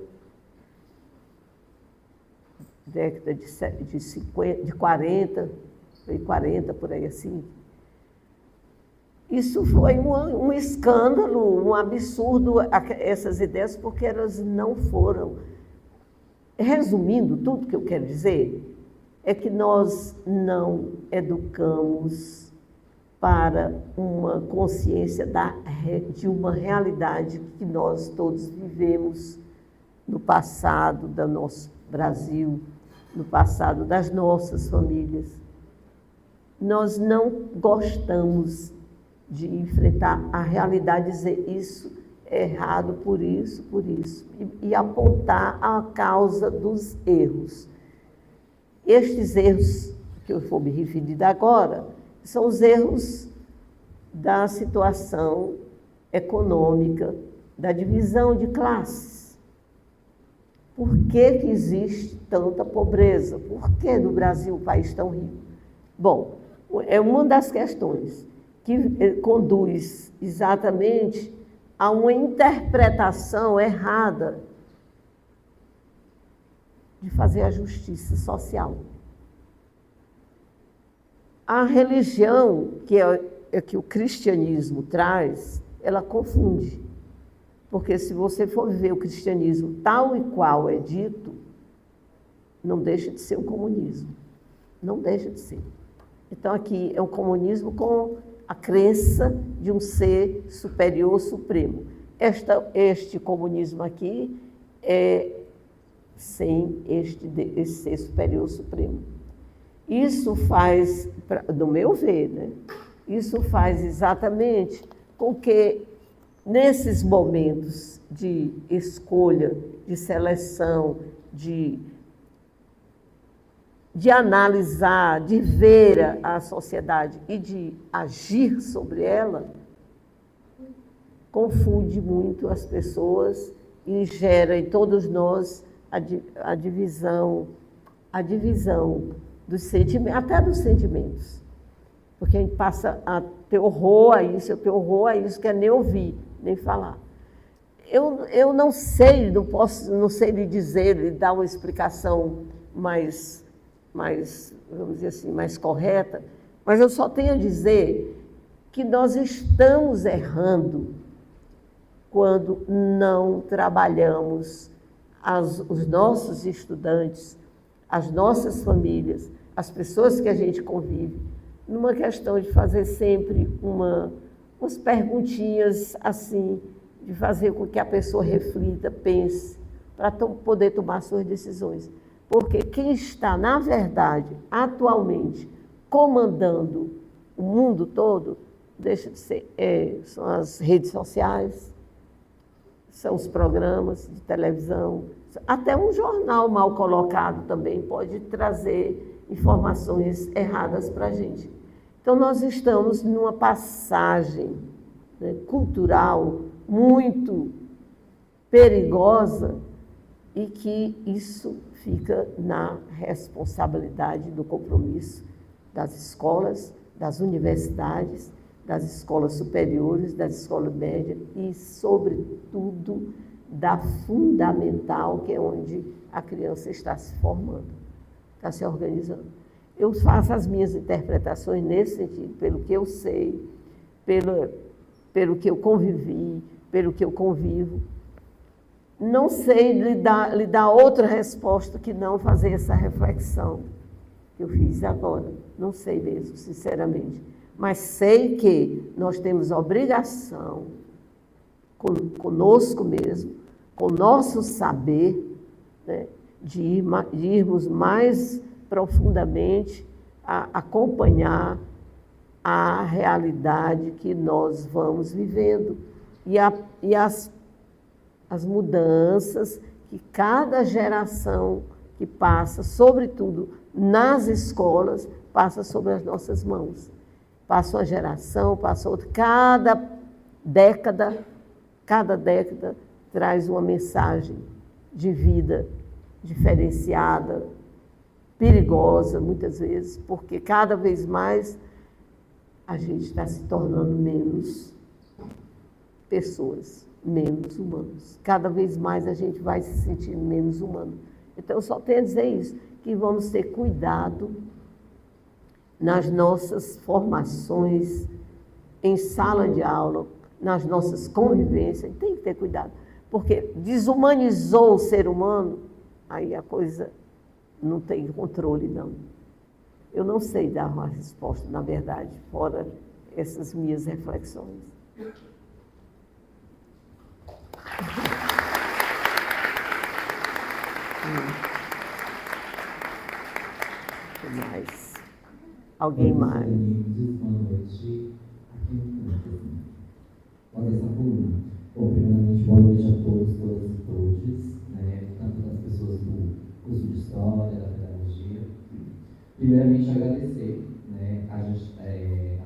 década de 50, de 40, por aí assim. Isso foi um escândalo, um absurdo, essas ideias, porque elas não foram. Resumindo, tudo que eu quero dizer é que nós não educamos para uma consciência de uma realidade que nós todos vivemos no passado do nosso Brasil, no passado das nossas famílias. Nós não gostamos de enfrentar a realidade e dizer isso é errado por isso, e apontar a causa dos erros. Estes erros que eu vou me referir agora são os erros da situação econômica, da divisão de classes. Por que existe tanta pobreza? Por que no Brasil, um país tão rico? Bom, é uma das questões que conduz exatamente a uma interpretação errada de fazer a justiça social. A religião que o cristianismo traz, ela confunde. Porque se você for ver o cristianismo tal e qual é dito, não deixa de ser um comunismo. Não deixa de ser. Então aqui é um comunismo com a crença de um ser superior, supremo. Este comunismo aqui é sem esse ser superior, supremo. Isso faz, no meu ver, né? Isso faz exatamente com que, nesses momentos de escolha, de seleção, de analisar, de ver a sociedade e de agir sobre ela, confunde muito as pessoas e gera em todos nós a divisão dos sentimentos, até dos sentimentos. Porque a gente passa a ter horror a isso, eu tenho horror a isso, quer nem ouvir, nem falar. Eu não sei, não sei lhe dizer, lhe dar uma explicação mais, vamos dizer assim, mais correta, mas eu só tenho a dizer que nós estamos errando quando não trabalhamos os nossos estudantes, as nossas famílias, as pessoas que a gente convive, numa questão de fazer sempre umas perguntinhas assim, de fazer com que a pessoa reflita, pense, para poder tomar suas decisões. Porque quem está, na verdade, atualmente, comandando o mundo todo, deixa de ser, são as redes sociais, são os programas de televisão, até um jornal mal colocado também pode trazer informações erradas para a gente. Então, nós estamos numa passagem, né, cultural muito perigosa e que isso fica na responsabilidade do compromisso das escolas, das universidades, das escolas superiores, das escolas médias e, sobretudo, da fundamental, que é onde a criança está se formando, está se organizando. Eu faço as minhas interpretações nesse sentido, pelo que eu sei, pelo que eu convivi, pelo que eu convivo. Não sei lhe dar outra resposta que não fazer essa reflexão que eu fiz agora. Não sei mesmo, sinceramente. Mas sei que nós temos obrigação, conosco mesmo, com o nosso saber, né, de irmos mais profundamente a acompanhar a realidade que nós vamos vivendo e as mudanças que cada geração que passa, sobretudo nas escolas, passa sobre as nossas mãos. Passa uma geração, passa outra. Cada década traz uma mensagem de vida diferenciada, perigosa, muitas vezes, porque cada vez mais a gente está se tornando menos pessoas, menos humanos. Cada vez mais a gente vai se sentir menos humano. Então, eu só tenho a dizer isso, que vamos ter cuidado nas nossas formações, em sala de aula, nas nossas convivências, tem que ter cuidado, porque desumanizou o ser humano, aí a coisa não tem controle, não. Eu não sei dar uma resposta, na verdade, fora essas minhas reflexões. O que mais? Alguém mais? Boa noite. Aqui no Fazer essa coluna. Bom, primeiramente, boa noite a todos, todas e todos, né? Tanto das pessoas do curso de História, da Pedagogia. Primeiramente, agradecer, né, a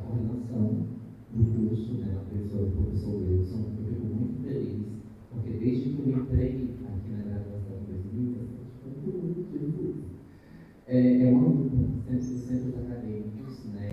coordenação do curso, né, na pessoa do professor Wilson. Eu fico muito feliz, porque desde que eu entrei aqui na graduação em 2017, é uma luta sempre dos centros acadêmicos, né,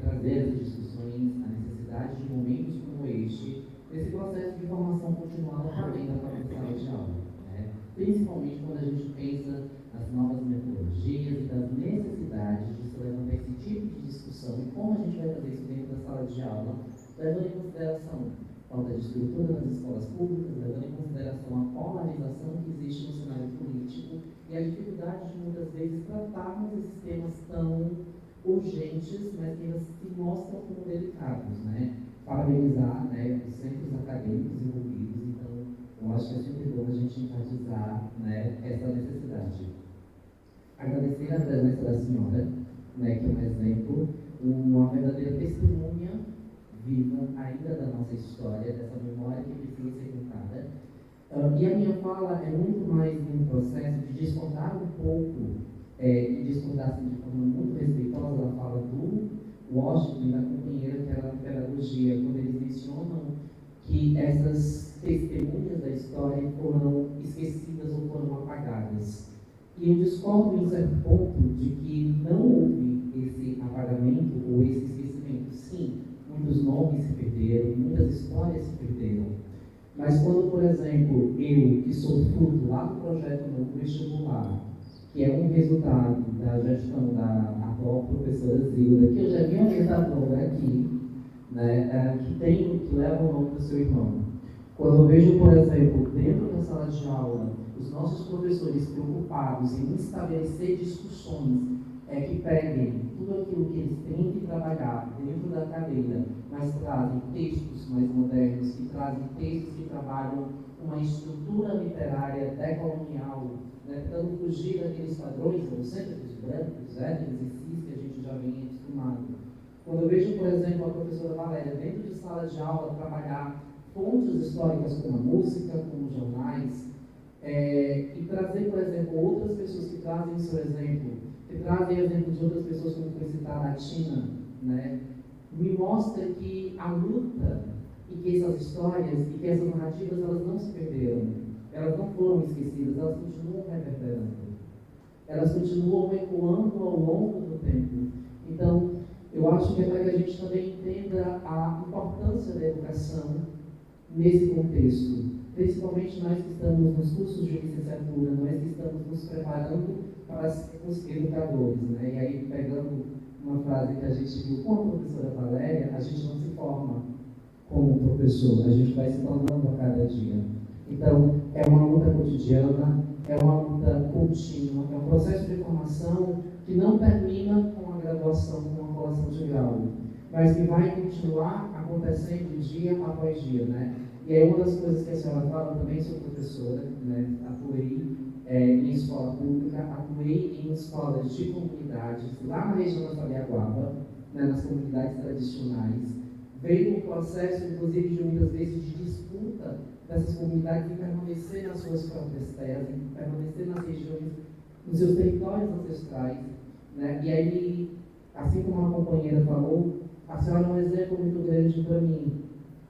trazer essas discussões, a necessidade de momentos como este, esse processo de formação continuada também da própria sala de aula, né? Principalmente quando a gente pensa nas novas metodologias e das necessidades de se levantar esse tipo de discussão e como a gente vai fazer isso dentro da sala de aula, levando em consideração a falta de estrutura nas escolas públicas, levando em consideração a polarização que existe no cenário político e a dificuldade de muitas vezes tratarmos esses temas tão urgentes, mas que ainda se mostram como delicados, né? Parabenizar, né, os centros acadêmicos envolvidos, então eu acho que é sempre bom a gente enfatizar, né, essa necessidade. Agradecer a presença da senhora, né, que é um exemplo, uma verdadeira testemunha viva ainda da nossa história, dessa memória que precisa ser contada. E a minha fala é muito mais um processo de descontar um pouco, e descontar assim, de forma muito respeitosa da fala do Washington, da companheira que era da pedagogia, quando eles mencionam que essas testemunhas da história foram esquecidas ou foram apagadas. E eu discordo em certo ponto de que não houve esse apagamento ou esse esquecimento. Sim, muitos nomes se perderam, muitas histórias se perderam. Mas quando, por exemplo, eu, que sou fruto lá do projeto Novo Vestibular, que é um resultado da gestão da atual professora Zilda, que eu já vi orientadora aqui, né, que leva o nome do seu irmão. Quando eu vejo, por exemplo, dentro da sala de aula, os nossos professores preocupados em estabelecer discussões que peguem tudo aquilo que eles têm que trabalhar dentro da cadeira, mas trazem textos mais modernos, que trazem textos que trabalham uma estrutura literária decolonial, né, tentando fugir daqueles padrões eurocêntricos, brancos, héteros e cis que a gente já vem acostumado. Quando eu vejo, por exemplo, a professora Valéria, dentro de sala de aula, trabalhar fontes históricas como a música, como jornais, e trazer, por exemplo, outras pessoas que trazem o seu exemplo, que trazem exemplos de outras pessoas, como foi citada a Tina, né, me mostra que a luta e que essas histórias e que essas narrativas, elas não se perderam, elas não foram esquecidas, elas continuam reverberando, elas continuam ecoando ao longo do tempo. Então, eu acho que é para que a gente também entenda a importância da educação nesse contexto, principalmente nós que estamos nos cursos de licenciatura, nós que estamos nos preparando para sermos educadores, né? E aí, pegando uma frase que a gente viu com a professora Valéria, a gente não se forma como professor, a gente vai se tornando a cada dia. Então, é uma luta cotidiana, é uma luta contínua, é um processo de formação que não termina com a graduação, com a colação de grau, mas que vai continuar acontecendo dia após dia, né? E aí uma das coisas que a senhora fala também, sou professora, né, atuei em escola pública, atuei em escolas de comunidades, lá na região da Sabiaguaba, né, nas comunidades tradicionais. Veio um processo, inclusive, de muitas vezes de disputa dessas comunidades em permanecer nas suas próprias terras, em permanecer nas regiões, nos seus territórios ancestrais. Né? E aí, assim como a companheira falou, a senhora é um exemplo muito grande para mim.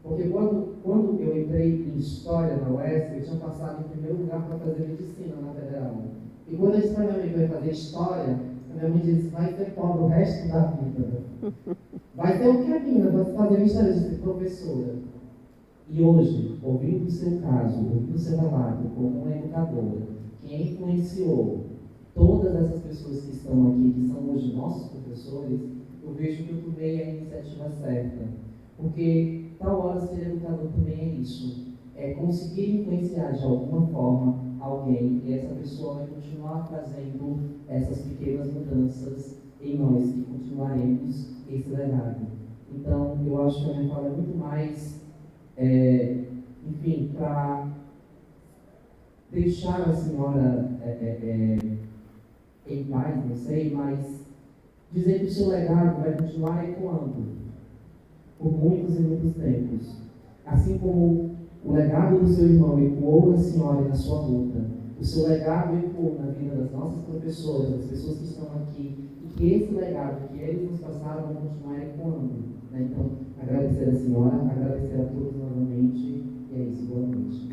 Porque quando eu entrei em História na UESP, eu tinha passado em primeiro lugar para fazer Medicina na Federal. E quando eu disse para minha mãe que eu ia fazer História, a minha mãe disse, vai ser pobre o resto da vida. Vai ter o que a mina, vai fazer História de ser professora. E hoje, ouvindo o seu caso, ouvindo o seu relato como uma educadora, que influenciou todas essas pessoas que estão aqui, que são hoje nossos professores, eu vejo que eu tomei a iniciativa certa. Porque tal hora ser educador também é isso. É conseguir influenciar de alguma forma alguém e essa pessoa vai continuar fazendo essas pequenas mudanças em nós, que continuaremos esse legado. Então, eu acho que a minha fala é muito mais, enfim, para deixar a senhora em paz, não sei, mas dizer que o seu legado vai continuar ecoando por muitos e muitos tempos. Assim como o legado do seu irmão ecoou na senhora e na sua luta, o seu legado ecoou na vida das nossas professoras, das pessoas que estão aqui, e que esse legado que eles nos passaram vai continuar ecoando. Né? Então, agradecer a senhora, agradecer a todos novamente, e é isso, boa noite.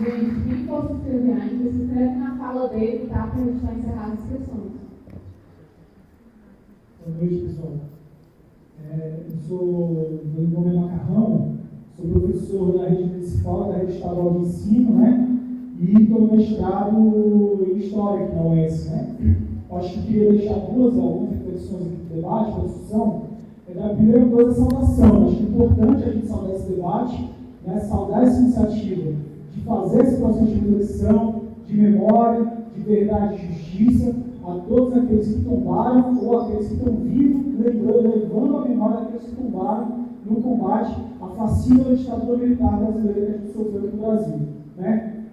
Gente, quem for se inscrever ainda, se inscreve na fala dele, tá? Para a gente já encerrar as inscrições. Boa noite, pessoal. Meu nome é Macarrão, sou professor da rede municipal, da rede estadual de ensino, né? E estou no mestrado em História aqui na UES, né? Acho que queria deixar algumas reflexões aqui do debate, da discussão. A primeira coisa é a saudação. Acho que é importante a gente saudar esse debate, né? Saudar essa iniciativa de fazer esse processo de reflexão, de memória, de verdade e justiça a todos aqueles que tombaram ou aqueles que estão vivos, levando a memória daqueles que tombaram no combate à fascina da ditadura militar brasileira que a gente sofreu aqui no Brasil. Né?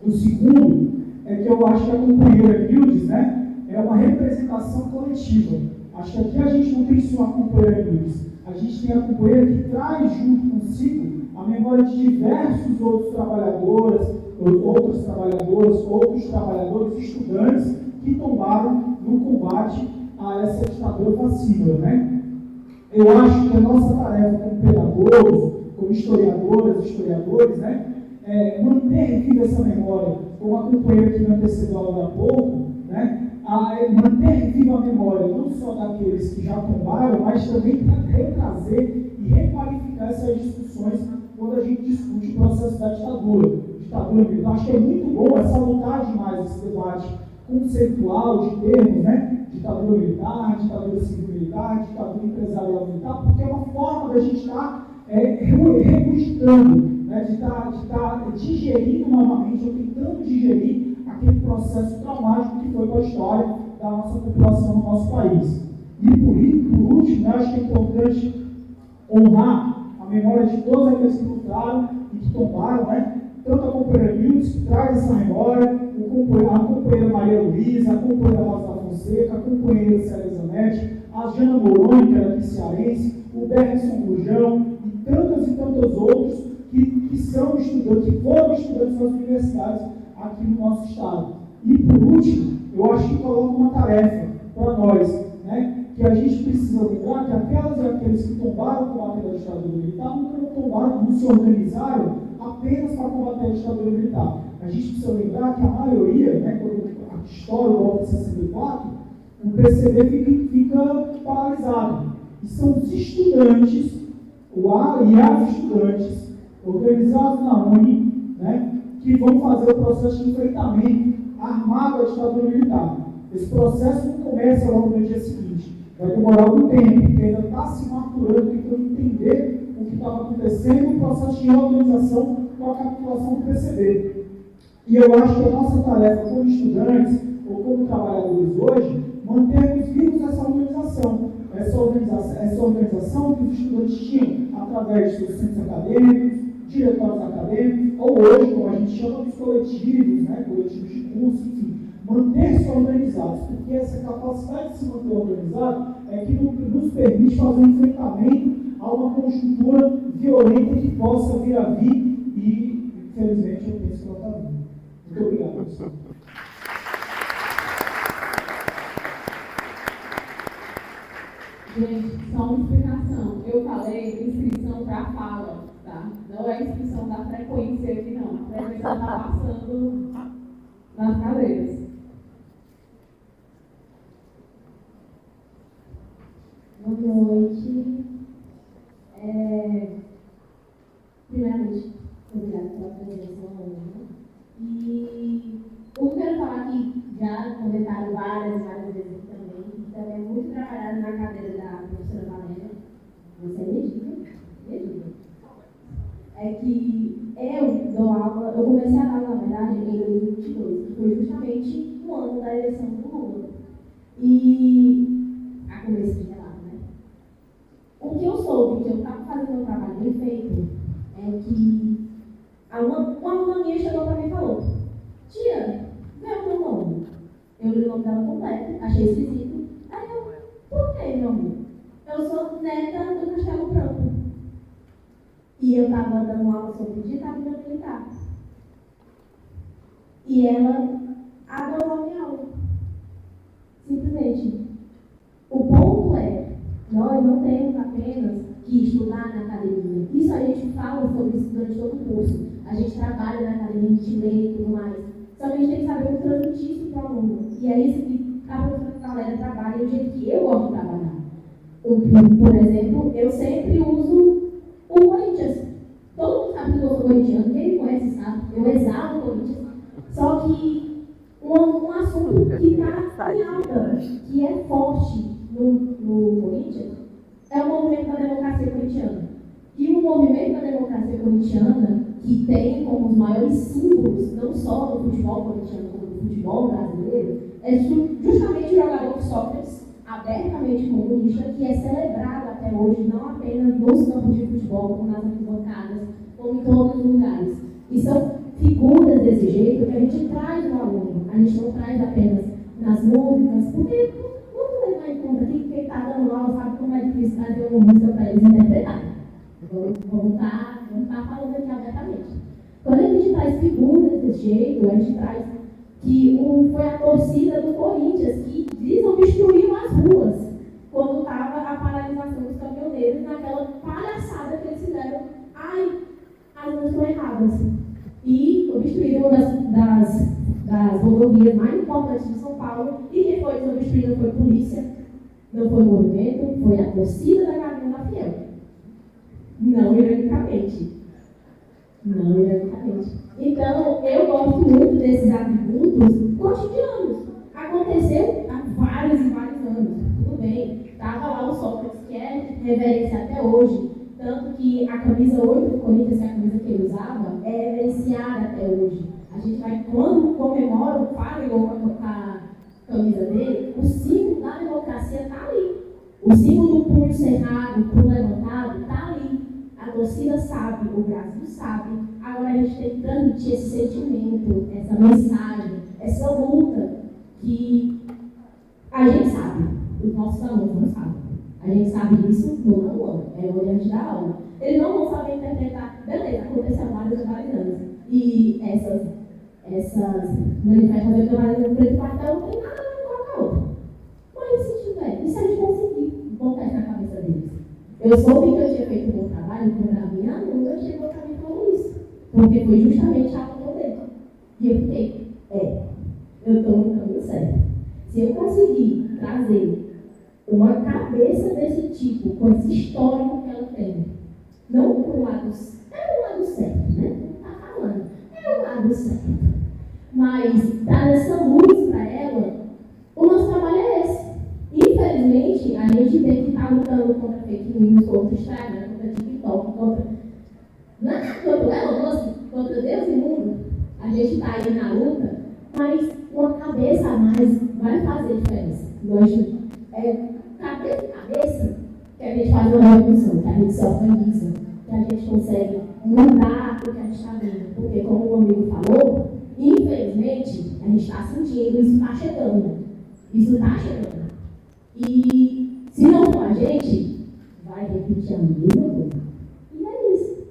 O segundo é que eu acho que a companheira Mildes, né, é uma representação coletiva. Acho que aqui a gente não tem só a companheira Mildes, a gente tem a companheira que traz junto consigo a memória de diversos outros trabalhadores, estudantes que tombaram no combate a essa ditadura fascista, né? Eu acho que a nossa tarefa como pedagogos, como historiadoras e historiadores, né, é manter viva essa memória, como a companheira que me antecedeu agora há pouco, né, manter viva a memória não só daqueles que já tombaram, mas também para retrazer e requalificar essas discussões quando a gente discute o processo da ditadura militar. Acho que é muito bom salutar demais esse debate conceitual de termos, né? Ditadura militar, ditadura civil-militar, ditadura empresarial militar, porque é uma forma da gente estar regurgitando, né? De estar digerindo novamente, ou tentando digerir aquele processo traumático que foi com a história da nossa população no nosse país. E por último, né, acho que é importante honrar a memória de todos aqueles que lutaram e que tombaram, né? Tanto a companheira Mildes, que traz essa memória, a companheira Maria Luísa, a companheira Rosa da Fonseca, a companheira Célia Zanetti, a Jana Moroni, que era aqui cearense, o Bergson Gurjão e tantos outros que são estudantes, que foram estudantes nas universidades aqui no nosso estado. E por último, eu acho que coloco uma tarefa para nós, né? Que a gente precisa lembrar que aquelas e aqueles que tombaram o combate da ditadura militar não se organizaram apenas para combater a ditadura militar. A gente precisa lembrar que a maioria, né, quando a história do golpe de 64, o PCB fica paralisado. E são os estudantes, e as estudantes, organizados na UNE, né, que vão fazer o processo de enfrentamento armado à ditadura militar. Esse processo não começa logo no dia seguinte. Vai demorar algum tempo, porque ainda está se maturando, tentando entender o que estava acontecendo no processo de organização com a capitulação do PCB. E eu acho que a nossa tarefa como estudantes ou como trabalhadores hoje, mantermos vivos essa organização, essa organização que os estudantes tinham através de seus centros acadêmicos, diretórios acadêmicos, ou hoje, como a gente chama, dos coletivos, né, coletivos de curso, enfim, manter-se organizados, porque essa capacidade de se manter organizado é que nos permite fazer um enfrentamento a uma conjuntura violenta que possa vir a vir e, infelizmente, eu penso que ela está vindo. Muito obrigado, professor. Gente, só uma explicação. Eu falei inscrição para fala, tá? Não é inscrição da frequência aqui, não. A frequência está passando nas cadeiras. Boa noite. Primeiramente, obrigada pela presença hoje. E o que eu quero falar aqui, já comentaram várias vezes aqui também, e também é muito trabalhado na cadeira da professora Valéria. Você é medida. É que eu dou aula, eu comecei a dar, na verdade, em 2022, que foi justamente o ano da eleição do Lula. E a começo de gelado, né? O que eu soube, que eu estava fazendo meu trabalho bem feito, é que uma aluna minha chegou para mim e falou: tia, vê o meu nome. Eu li o nome dela completo, achei esquisito. Aí eu, por que, meu amor? Eu sou neta do Castelo Branco. E eu estava dando aula sobre ditadura militar. E ela adorou a minha aula. Simplesmente. O ponto é, nós não temos apenas que estudar na academia. Isso a gente fala sobre isso durante todo o curso. A gente trabalha na academia, a gente lê e tudo mais. Só que a gente tem que saber como transmitir isso para o aluno. E é isso que a professora Valéria trabalha do jeito que eu gosto de trabalhar. Por exemplo, eu sempre uso o Corinthians. Todo mundo sabe que eu sou corintiano, quem me conhece sabe. Eu exalo o Corinthians. Só que um assunto que está em alta, que é forte no Corinthians, é o movimento da democracia corintiana. E o movimento da democracia corintiana, que tem como os maiores símbolos, não só do futebol corintiano, como do futebol brasileiro, é justamente o jogador Sócrates, abertamente comunista, que é celebrado até hoje, não apenas nos campos de futebol, como nas arquibancadas, como em todos os lugares. E são figuras desse jeito que a gente traz no aluno. A gente não traz apenas nas músicas, porque vamos levar em conta que quem está dando aula sabe como é difícil trazer uma música para eles interpretarem. Vamos estar falando aqui abertamente. Quando a gente traz figuras desse jeito, a gente traz que foi a torcida do Corinthians que desobstruiu as ruas quando estava a paralisação dos caminhoneiros naquela palhaçada que eles fizeram. Ai, as ruas estão erradas. E obstruíram uma das rodovias mais importantes de São Paulo. E quem foi desobstruída foi a polícia, não foi o movimento, foi a torcida da Galinha da Fiel. Não ironicamente. Então, eu gosto muito desses atributos cotidianos. Aconteceu há vários e vários anos. Tudo bem. Estava lá o Sócrates, que é reverência até hoje. Tanto que a camisa 8 do Corinthians, que é a camisa que ele usava, é reverenciada até hoje. A gente vai, quando comemora o Fábio com a camisa dele, o símbolo da democracia está ali. O símbolo do punho cerrado, o punho levantado, está ali. A torcida sabe, o Brasil sabe. Agora a gente tem que transmitir esse sentimento, essa mensagem, essa luta que a gente sabe, os nossos alunos não sabem. A gente sabe disso no nono ano, é onde a gente dá aula. Eles não vão saber interpretar, beleza, aconteceu vários anos. E essas manifestações que eu falei no preto quartel não tem nada a ver com a outra. Mas se tiver, e se a gente conseguir botar isso na cabeça deles? Eu soube que eu tinha feito um bom trabalho quando a minha aluna chegou para mim e falou isso. Porque foi justamente a aula dele. E eu fiquei, eu estou no caminho certo. Se eu conseguir trazer uma cabeça desse tipo, com esse histórico que ela tem, não para o lado certo, né? Não está falando, é o lado certo. Mas dar essa luz para ela, o nosso trabalho é esse. Infelizmente, a gente tem que estar lutando contra fake news, contra Instagram, contra TikTok, contra Deus e mundo. A gente está aí na luta, mas uma cabeça a mais vai fazer diferença. cabeça a cabeça, que a gente faz uma revolução, que a gente se organiza, que a gente consegue mudar o que a gente está vendo. Porque, como o amigo falou, infelizmente, a gente está sentindo isso está chegando. Isso está chegando. E se não for a gente, vai repetir a mesma coisa. E é isso.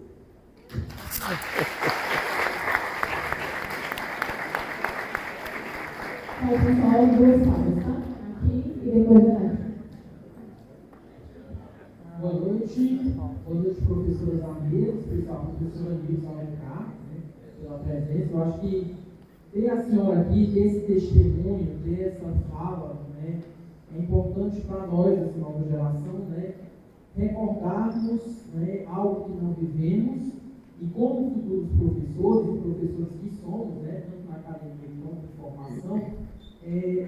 Então, pessoal, duas pausas, tá? Aqui e depois da Boa noite, professoras amigas, pessoal, professora Nilson Alencar, pela presença. Eu acho que ter a senhora aqui, ter esse testemunho, ter essa fala, né, é importante para nós, essa nova geração, né, recordarmos, né, algo que não vivemos e como futuros professores e professores que somos, né, tanto na academia quanto em formação,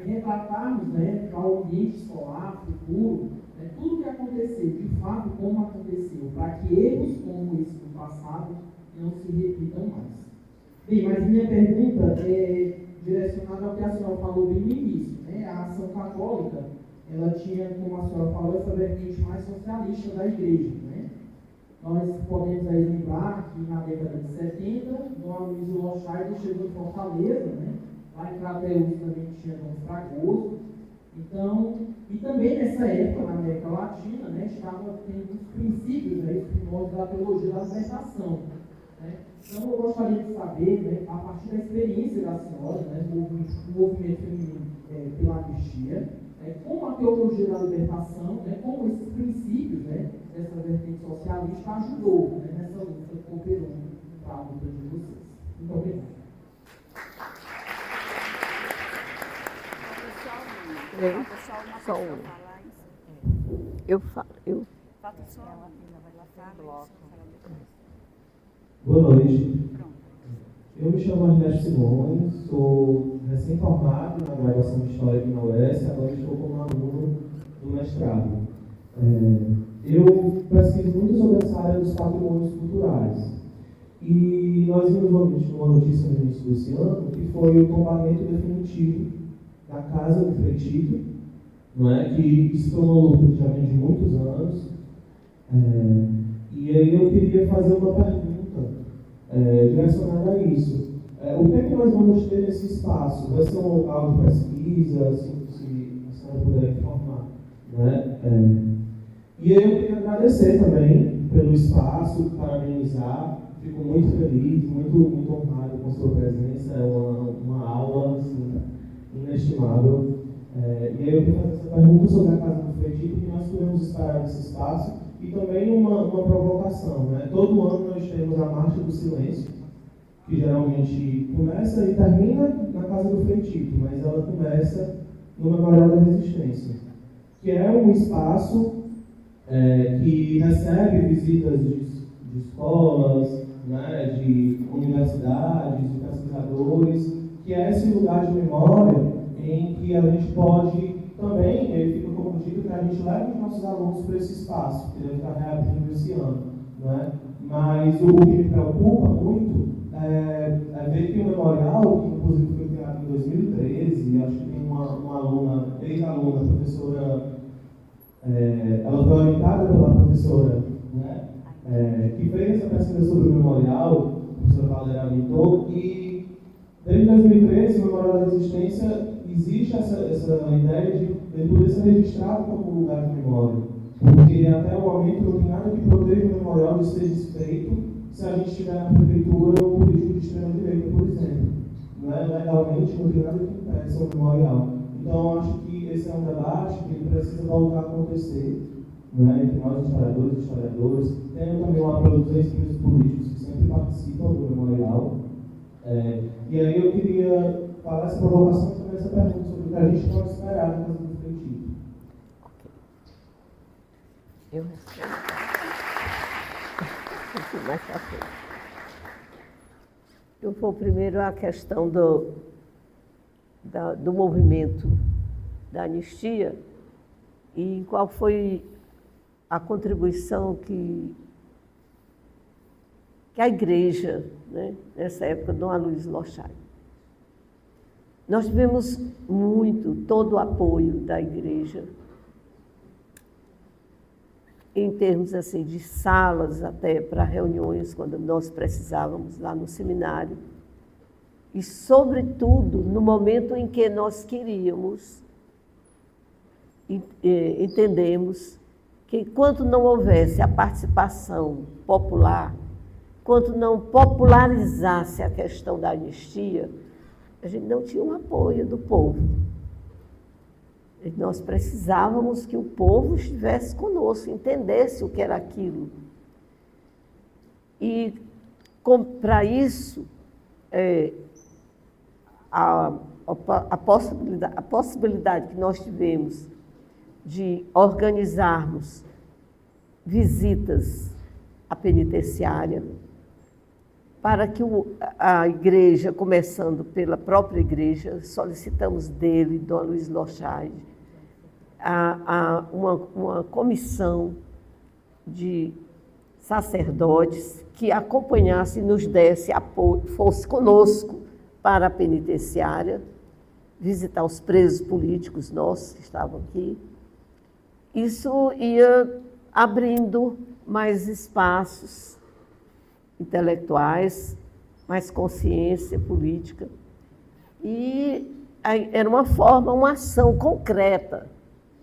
retratarmos, né, para o ambiente escolar, futuro, né, tudo que aconteceu, de fato, como aconteceu, para que erros como esse do passado não se repitam mais. Bem, mas minha pergunta é direcionada ao que a senhora falou bem no início, né? A ação católica, ela tinha, como a senhora falou, essa vertente mais socialista da igreja, né? Nós podemos aí lembrar que na década de 70, Dom Aloysio Lochaide chegou em Fortaleza, né? Lá em Crateús também tinha Dom Fragoso. Então, e também nessa época, na América Latina, né, estava tendo os princípios, né, os primórdios da teologia da libertação. Né? Então, eu gostaria de saber, né, a partir da experiência da senhora, né, do movimento feminino pela anistia, né, como a teologia da libertação, né, como esses princípios, né, dessa vertente socialista ajudou, né, nessa luta, cooperou para a luta de vocês. Muito obrigado. Só um. Eu falo. Boa noite. Eu me chamo Ernesto Simões, sou recém-formado na graduação de História aqui na UES, agora estou como aluno do mestrado. Eu pesquiso muito sobre essa área dos patrimônios culturais. E nós vimos uma notícia no início desse ano, que foi o tombamento definitivo da Casa do Frei Tito, não é? Que isso foi uma luta que já vem de muitos anos. E aí eu queria fazer uma pergunta direcionada a isso. O que é que nós vamos ter nesse espaço? Vai ser um local de pesquisa, assim, se a senhora puder informar, né? E aí eu queria agradecer também pelo espaço, parabenizar. Fico muito feliz, muito honrado com a sua presença. É uma aula assim, inestimável. E aí eu queria fazer essa pergunta sobre a Casa do Frei Tito, que nós podemos esperar nesse espaço, e também uma provocação. Né? Todo ano nós temos a Marcha do Silêncio, que geralmente começa e termina na Casa do Frei Tito, mas ela começa no Memorial da Resistência, que é um espaço que recebe visitas de escolas, né, de universidades, de pesquisadores, que é esse lugar de memória em que a gente pode também, ele fica como dica que a gente leve os nossos alunos para esse espaço, que deve estar reabrindo esse ano. Né? Mas o que me preocupa muito é ver que o memorial, que inclusive foi criado em 2013, acho que tem uma aluna, ex-aluna, professora, ela foi orientada pela professora, né? Que fez essa pesquisa sobre o memorial, a professora Valéria Alentor, e desde 2013, o Memorial da Resistência, existe essa ideia de ele poder ser registrado como lugar de memória, porque até o momento não tem nada que proteja o memorial de ser desfeito se a gente tiver na prefeitura um político de extrema-direita, por exemplo. Legalmente não tem nada que impeça o memorial. Então, acho que esse é um debate que ele precisa voltar a acontecer, entre nós, historiadores e historiadoras. Tem também uma produção dos políticos que sempre participam do memorial. E aí eu queria falar essa provocação e também essa pergunta sobre o que a gente pode esperar na Casa do Frei Tito. Eu respondo. Mais pra frente. Eu vou primeiro à questão do movimento da anistia e qual foi a contribuição que a igreja, né, nessa época, Dom Aloysio Lochaide. Nós tivemos todo o apoio da igreja em termos assim de salas até para reuniões, quando nós precisávamos lá no seminário, e, sobretudo, no momento em que nós queríamos, entendemos que enquanto não houvesse a participação popular, enquanto não popularizasse a questão da anistia, a gente não tinha o apoio do povo. E nós precisávamos que o povo estivesse conosco, entendesse o que era aquilo. E, para isso, a possibilidade que nós tivemos de organizarmos visitas à penitenciária, para que a igreja, começando pela própria igreja, solicitamos dele, Dom Luiz Lochaide, uma comissão de sacerdotes que acompanhasse e nos desse apoio, fosse conosco para a penitenciária, visitar os presos políticos nossos que estavam aqui. Isso ia abrindo mais espaços intelectuais, mais consciência política. E era uma forma, uma ação concreta,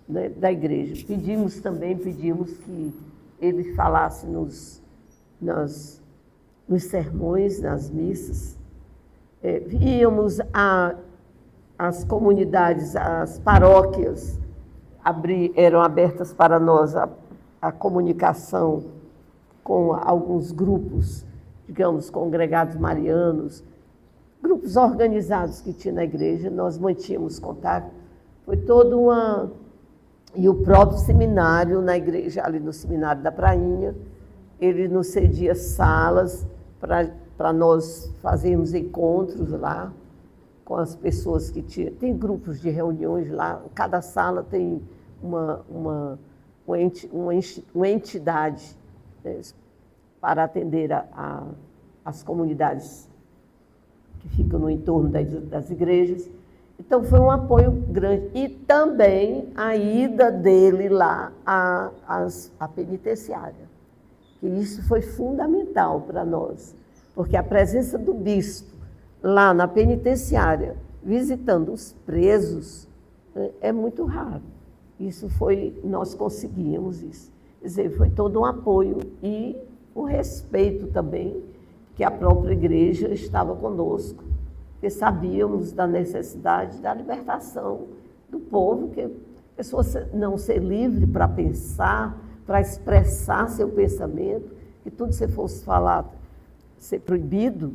né, da igreja. Pedimos que ele falasse nos sermões, nas missas. Víamos as comunidades, as paróquias eram abertas para nós a comunicação com alguns grupos, digamos, congregados marianos, grupos organizados que tinha na igreja, nós mantínhamos contato. Foi toda uma... E o próprio seminário na igreja, ali no Seminário da Prainha, ele nos cedia salas para nós fazermos encontros lá com as pessoas que tinham. Tem grupos de reuniões lá, cada sala tem uma entidade, né, para atender as comunidades que ficam no entorno das igrejas. Então, foi um apoio grande. E também a ida dele lá à penitenciária. E isso foi fundamental para nós, porque a presença do bispo lá na penitenciária, visitando os presos, é muito raro. Nós conseguimos isso. Quer dizer, foi todo um apoio e o respeito também, que a própria igreja estava conosco, porque sabíamos da necessidade da libertação do povo, que a pessoa não ser livre para pensar, para expressar seu pensamento, que tudo se fosse falar, ser proibido,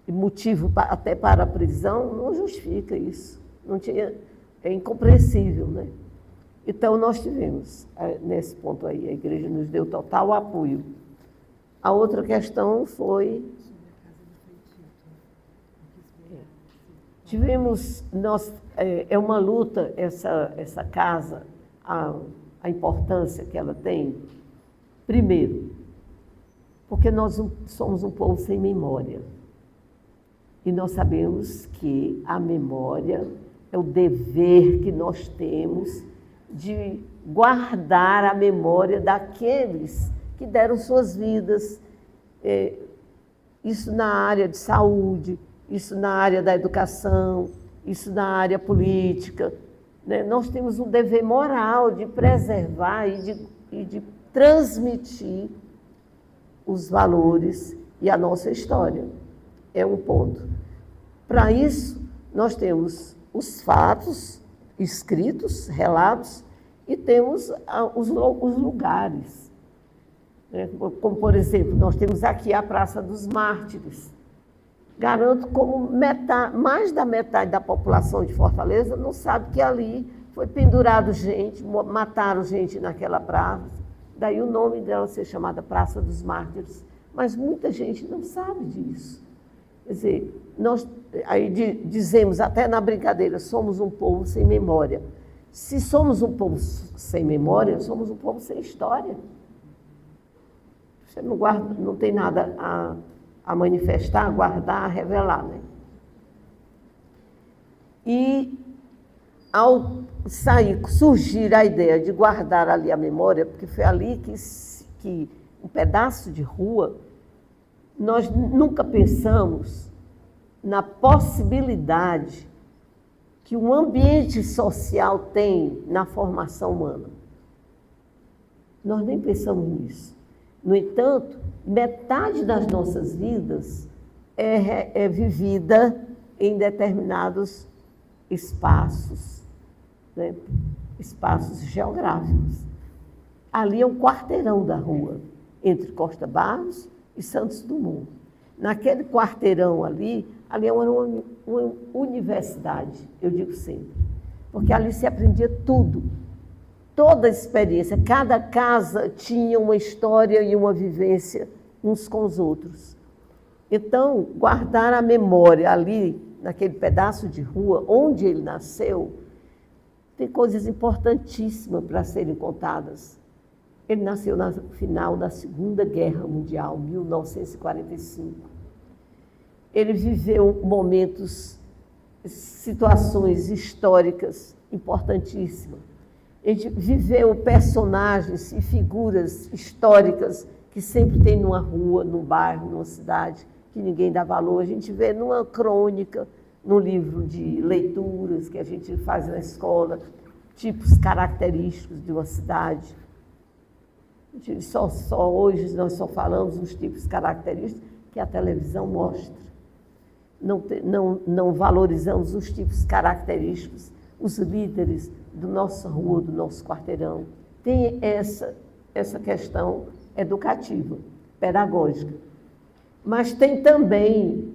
e motivo até para a prisão, não justifica isso. É incompreensível, né? Então, nós tivemos, nesse ponto aí, a igreja nos deu total apoio. A outra questão foi... É uma luta, essa casa, a importância que ela tem. Primeiro, porque nós somos um povo sem memória. E nós sabemos que a memória é o dever que nós temos de guardar a memória daqueles que deram suas vidas, isso na área de saúde, isso na área da educação, isso na área política, né? Nós temos um dever moral de preservar e de transmitir os valores e a nossa história. É um ponto. Para isso, nós temos os fatos escritos, relatos, e temos os lugares. Né? Como, por exemplo, nós temos aqui a Praça dos Mártires. Garanto como mais da metade da população de Fortaleza não sabe que ali foi pendurado gente, mataram gente naquela praça, daí o nome dela ser chamada Praça dos Mártires. Mas muita gente não sabe disso. Quer dizer, nós aí dizemos até na brincadeira, somos um povo sem memória. Se somos um povo sem memória, somos um povo sem história. Você não tem nada a manifestar, a guardar, a revelar, né? E surgir a ideia de guardar ali a memória, porque foi ali que um pedaço de rua, nós nunca pensamos na possibilidade que um ambiente social tem na formação humana. Nós nem pensamos nisso. No entanto, metade das nossas vidas é vivida em determinados espaços, né? Espaços geográficos. Ali é um quarteirão da rua, entre Costa Barros e Santos Dumont. Naquele quarteirão ali era uma universidade, eu digo sempre, porque ali se aprendia tudo, toda a experiência, cada casa tinha uma história e uma vivência uns com os outros. Então, guardar a memória ali, naquele pedaço de rua onde ele nasceu, tem coisas importantíssimas para serem contadas. Ele nasceu no final da Segunda Guerra Mundial, 1945. Ele viveu momentos, situações históricas importantíssimas. Ele viveu personagens e figuras históricas que sempre tem numa rua, num bairro, numa cidade, que ninguém dá valor. A gente vê numa crônica, num livro de leituras que a gente faz na escola, tipos característicos de uma cidade. Hoje nós só falamos dos tipos característicos que a televisão mostra. Não valorizamos os tipos característicos, os líderes da nossa rua, do nosso quarteirão. Tem essa questão educativa, pedagógica. Mas tem também,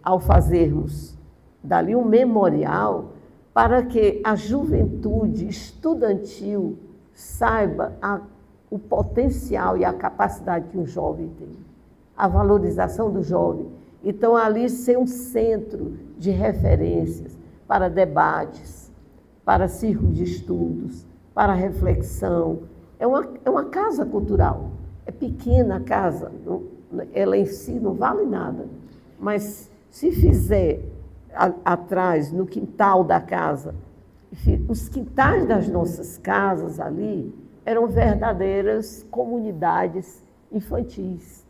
ao fazermos dali um memorial, para que a juventude estudantil saiba o potencial e a capacidade que um jovem tem, a valorização do jovem. Então, ali ser um centro de referências para debates, para círculos de estudos, para reflexão. É uma casa cultural. É pequena a casa, ela em si não vale nada. Mas se fizer atrás, no quintal da casa, os quintais das nossas casas ali eram verdadeiras comunidades infantis.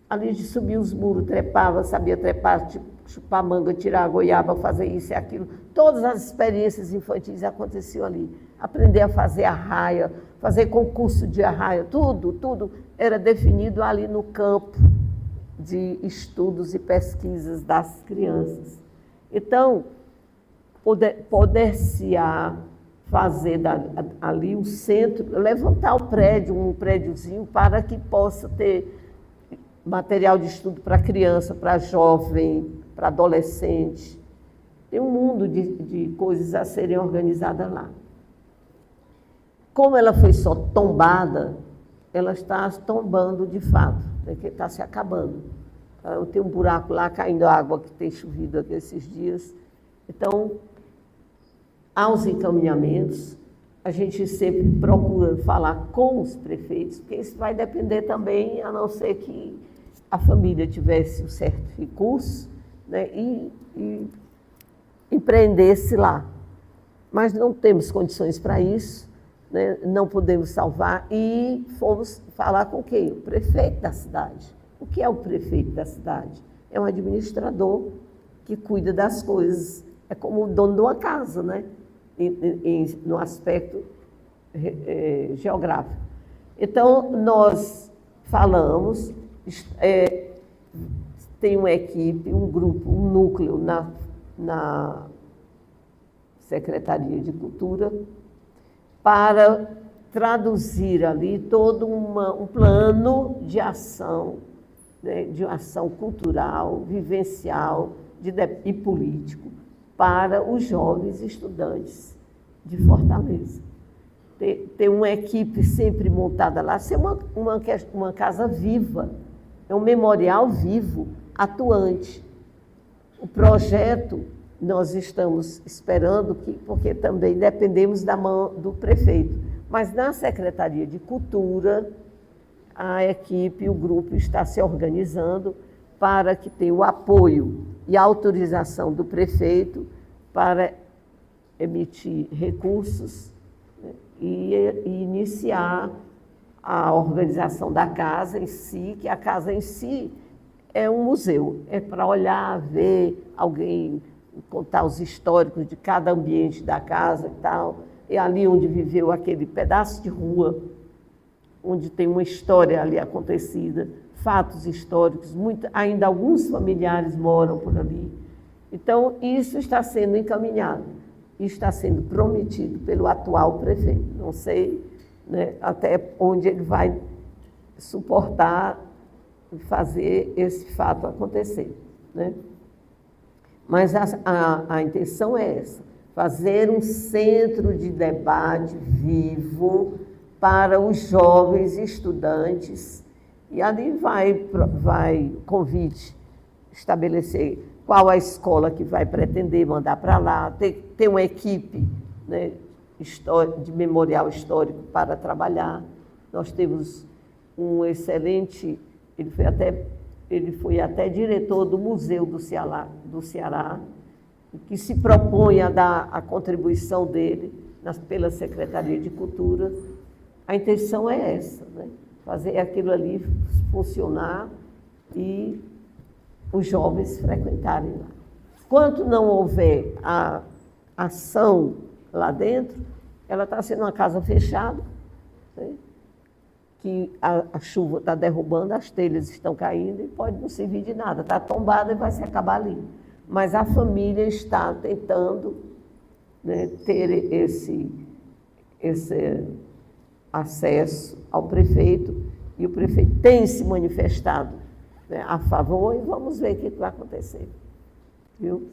Ali de subir os muros, trepava, sabia trepar, chupar manga, tirar a goiaba, fazer isso e aquilo. Todas as experiências infantis aconteciam ali. Aprender a fazer arraia, fazer concurso de arraia, tudo era definido ali no campo de estudos e pesquisas das crianças. Então, poder-se-á fazer ali um centro, levantar um prédiozinho para que possa ter material de estudo para criança, para jovem, para adolescente. Tem um mundo de coisas a serem organizadas lá. Como ela foi só tombada, ela está tombando de fato, porque está se acabando. Tem um buraco lá caindo água que tem chovido aqui esses dias. Então, há os encaminhamentos, a gente sempre procura falar com os prefeitos, porque isso vai depender também, a não ser que a família tivesse um certo recurso, né, e empreendesse lá. Mas não temos condições para isso, né, não podemos salvar, e fomos falar com quem? O prefeito da cidade. O que é o prefeito da cidade? É um administrador que cuida das coisas, é como o dono de uma casa, né, no aspecto geográfico. Então, nós falamos, tem uma equipe, um grupo, um núcleo na Secretaria de Cultura para traduzir ali todo um plano de ação, né, de ação cultural, vivencial e político para os jovens estudantes de Fortaleza. Ter uma equipe sempre montada lá, ser uma casa viva, é um memorial vivo, atuante. O projeto nós estamos esperando, porque também dependemos da mão do prefeito, mas na Secretaria de Cultura, a equipe, o grupo está se organizando para que tenha o apoio e a autorização do prefeito para emitir recursos, né, e iniciar a organização da casa em si, que a casa em si é um museu, é para olhar, ver, alguém contar os históricos de cada ambiente da casa e tal, é ali onde viveu aquele pedaço de rua, onde tem uma história ali acontecida, fatos históricos, ainda alguns familiares moram por ali. Então, isso está sendo encaminhado, está sendo prometido pelo atual prefeito. Não sei, né, até onde ele vai suportar fazer esse fato acontecer, né? Mas a intenção é essa, fazer um centro de debate vivo para os jovens estudantes, e ali vai convite, estabelecer qual a escola que vai pretender mandar para lá, ter uma equipe, né, de memorial histórico para trabalhar. Nós temos um excelente, ele foi até diretor do Museu do Ceará, que se propõe a dar a contribuição dele pela Secretaria de Cultura. A intenção é essa, né? Fazer aquilo ali funcionar e os jovens frequentarem lá. Enquanto não houver a ação lá dentro, ela está sendo uma casa fechada, né? Que a chuva está derrubando, as telhas estão caindo e pode não servir de nada, está tombada e vai se acabar ali. Mas a família está tentando, né, ter esse acesso ao prefeito, e o prefeito tem se manifestado, né, a favor, e vamos ver o que vai acontecer. Viu?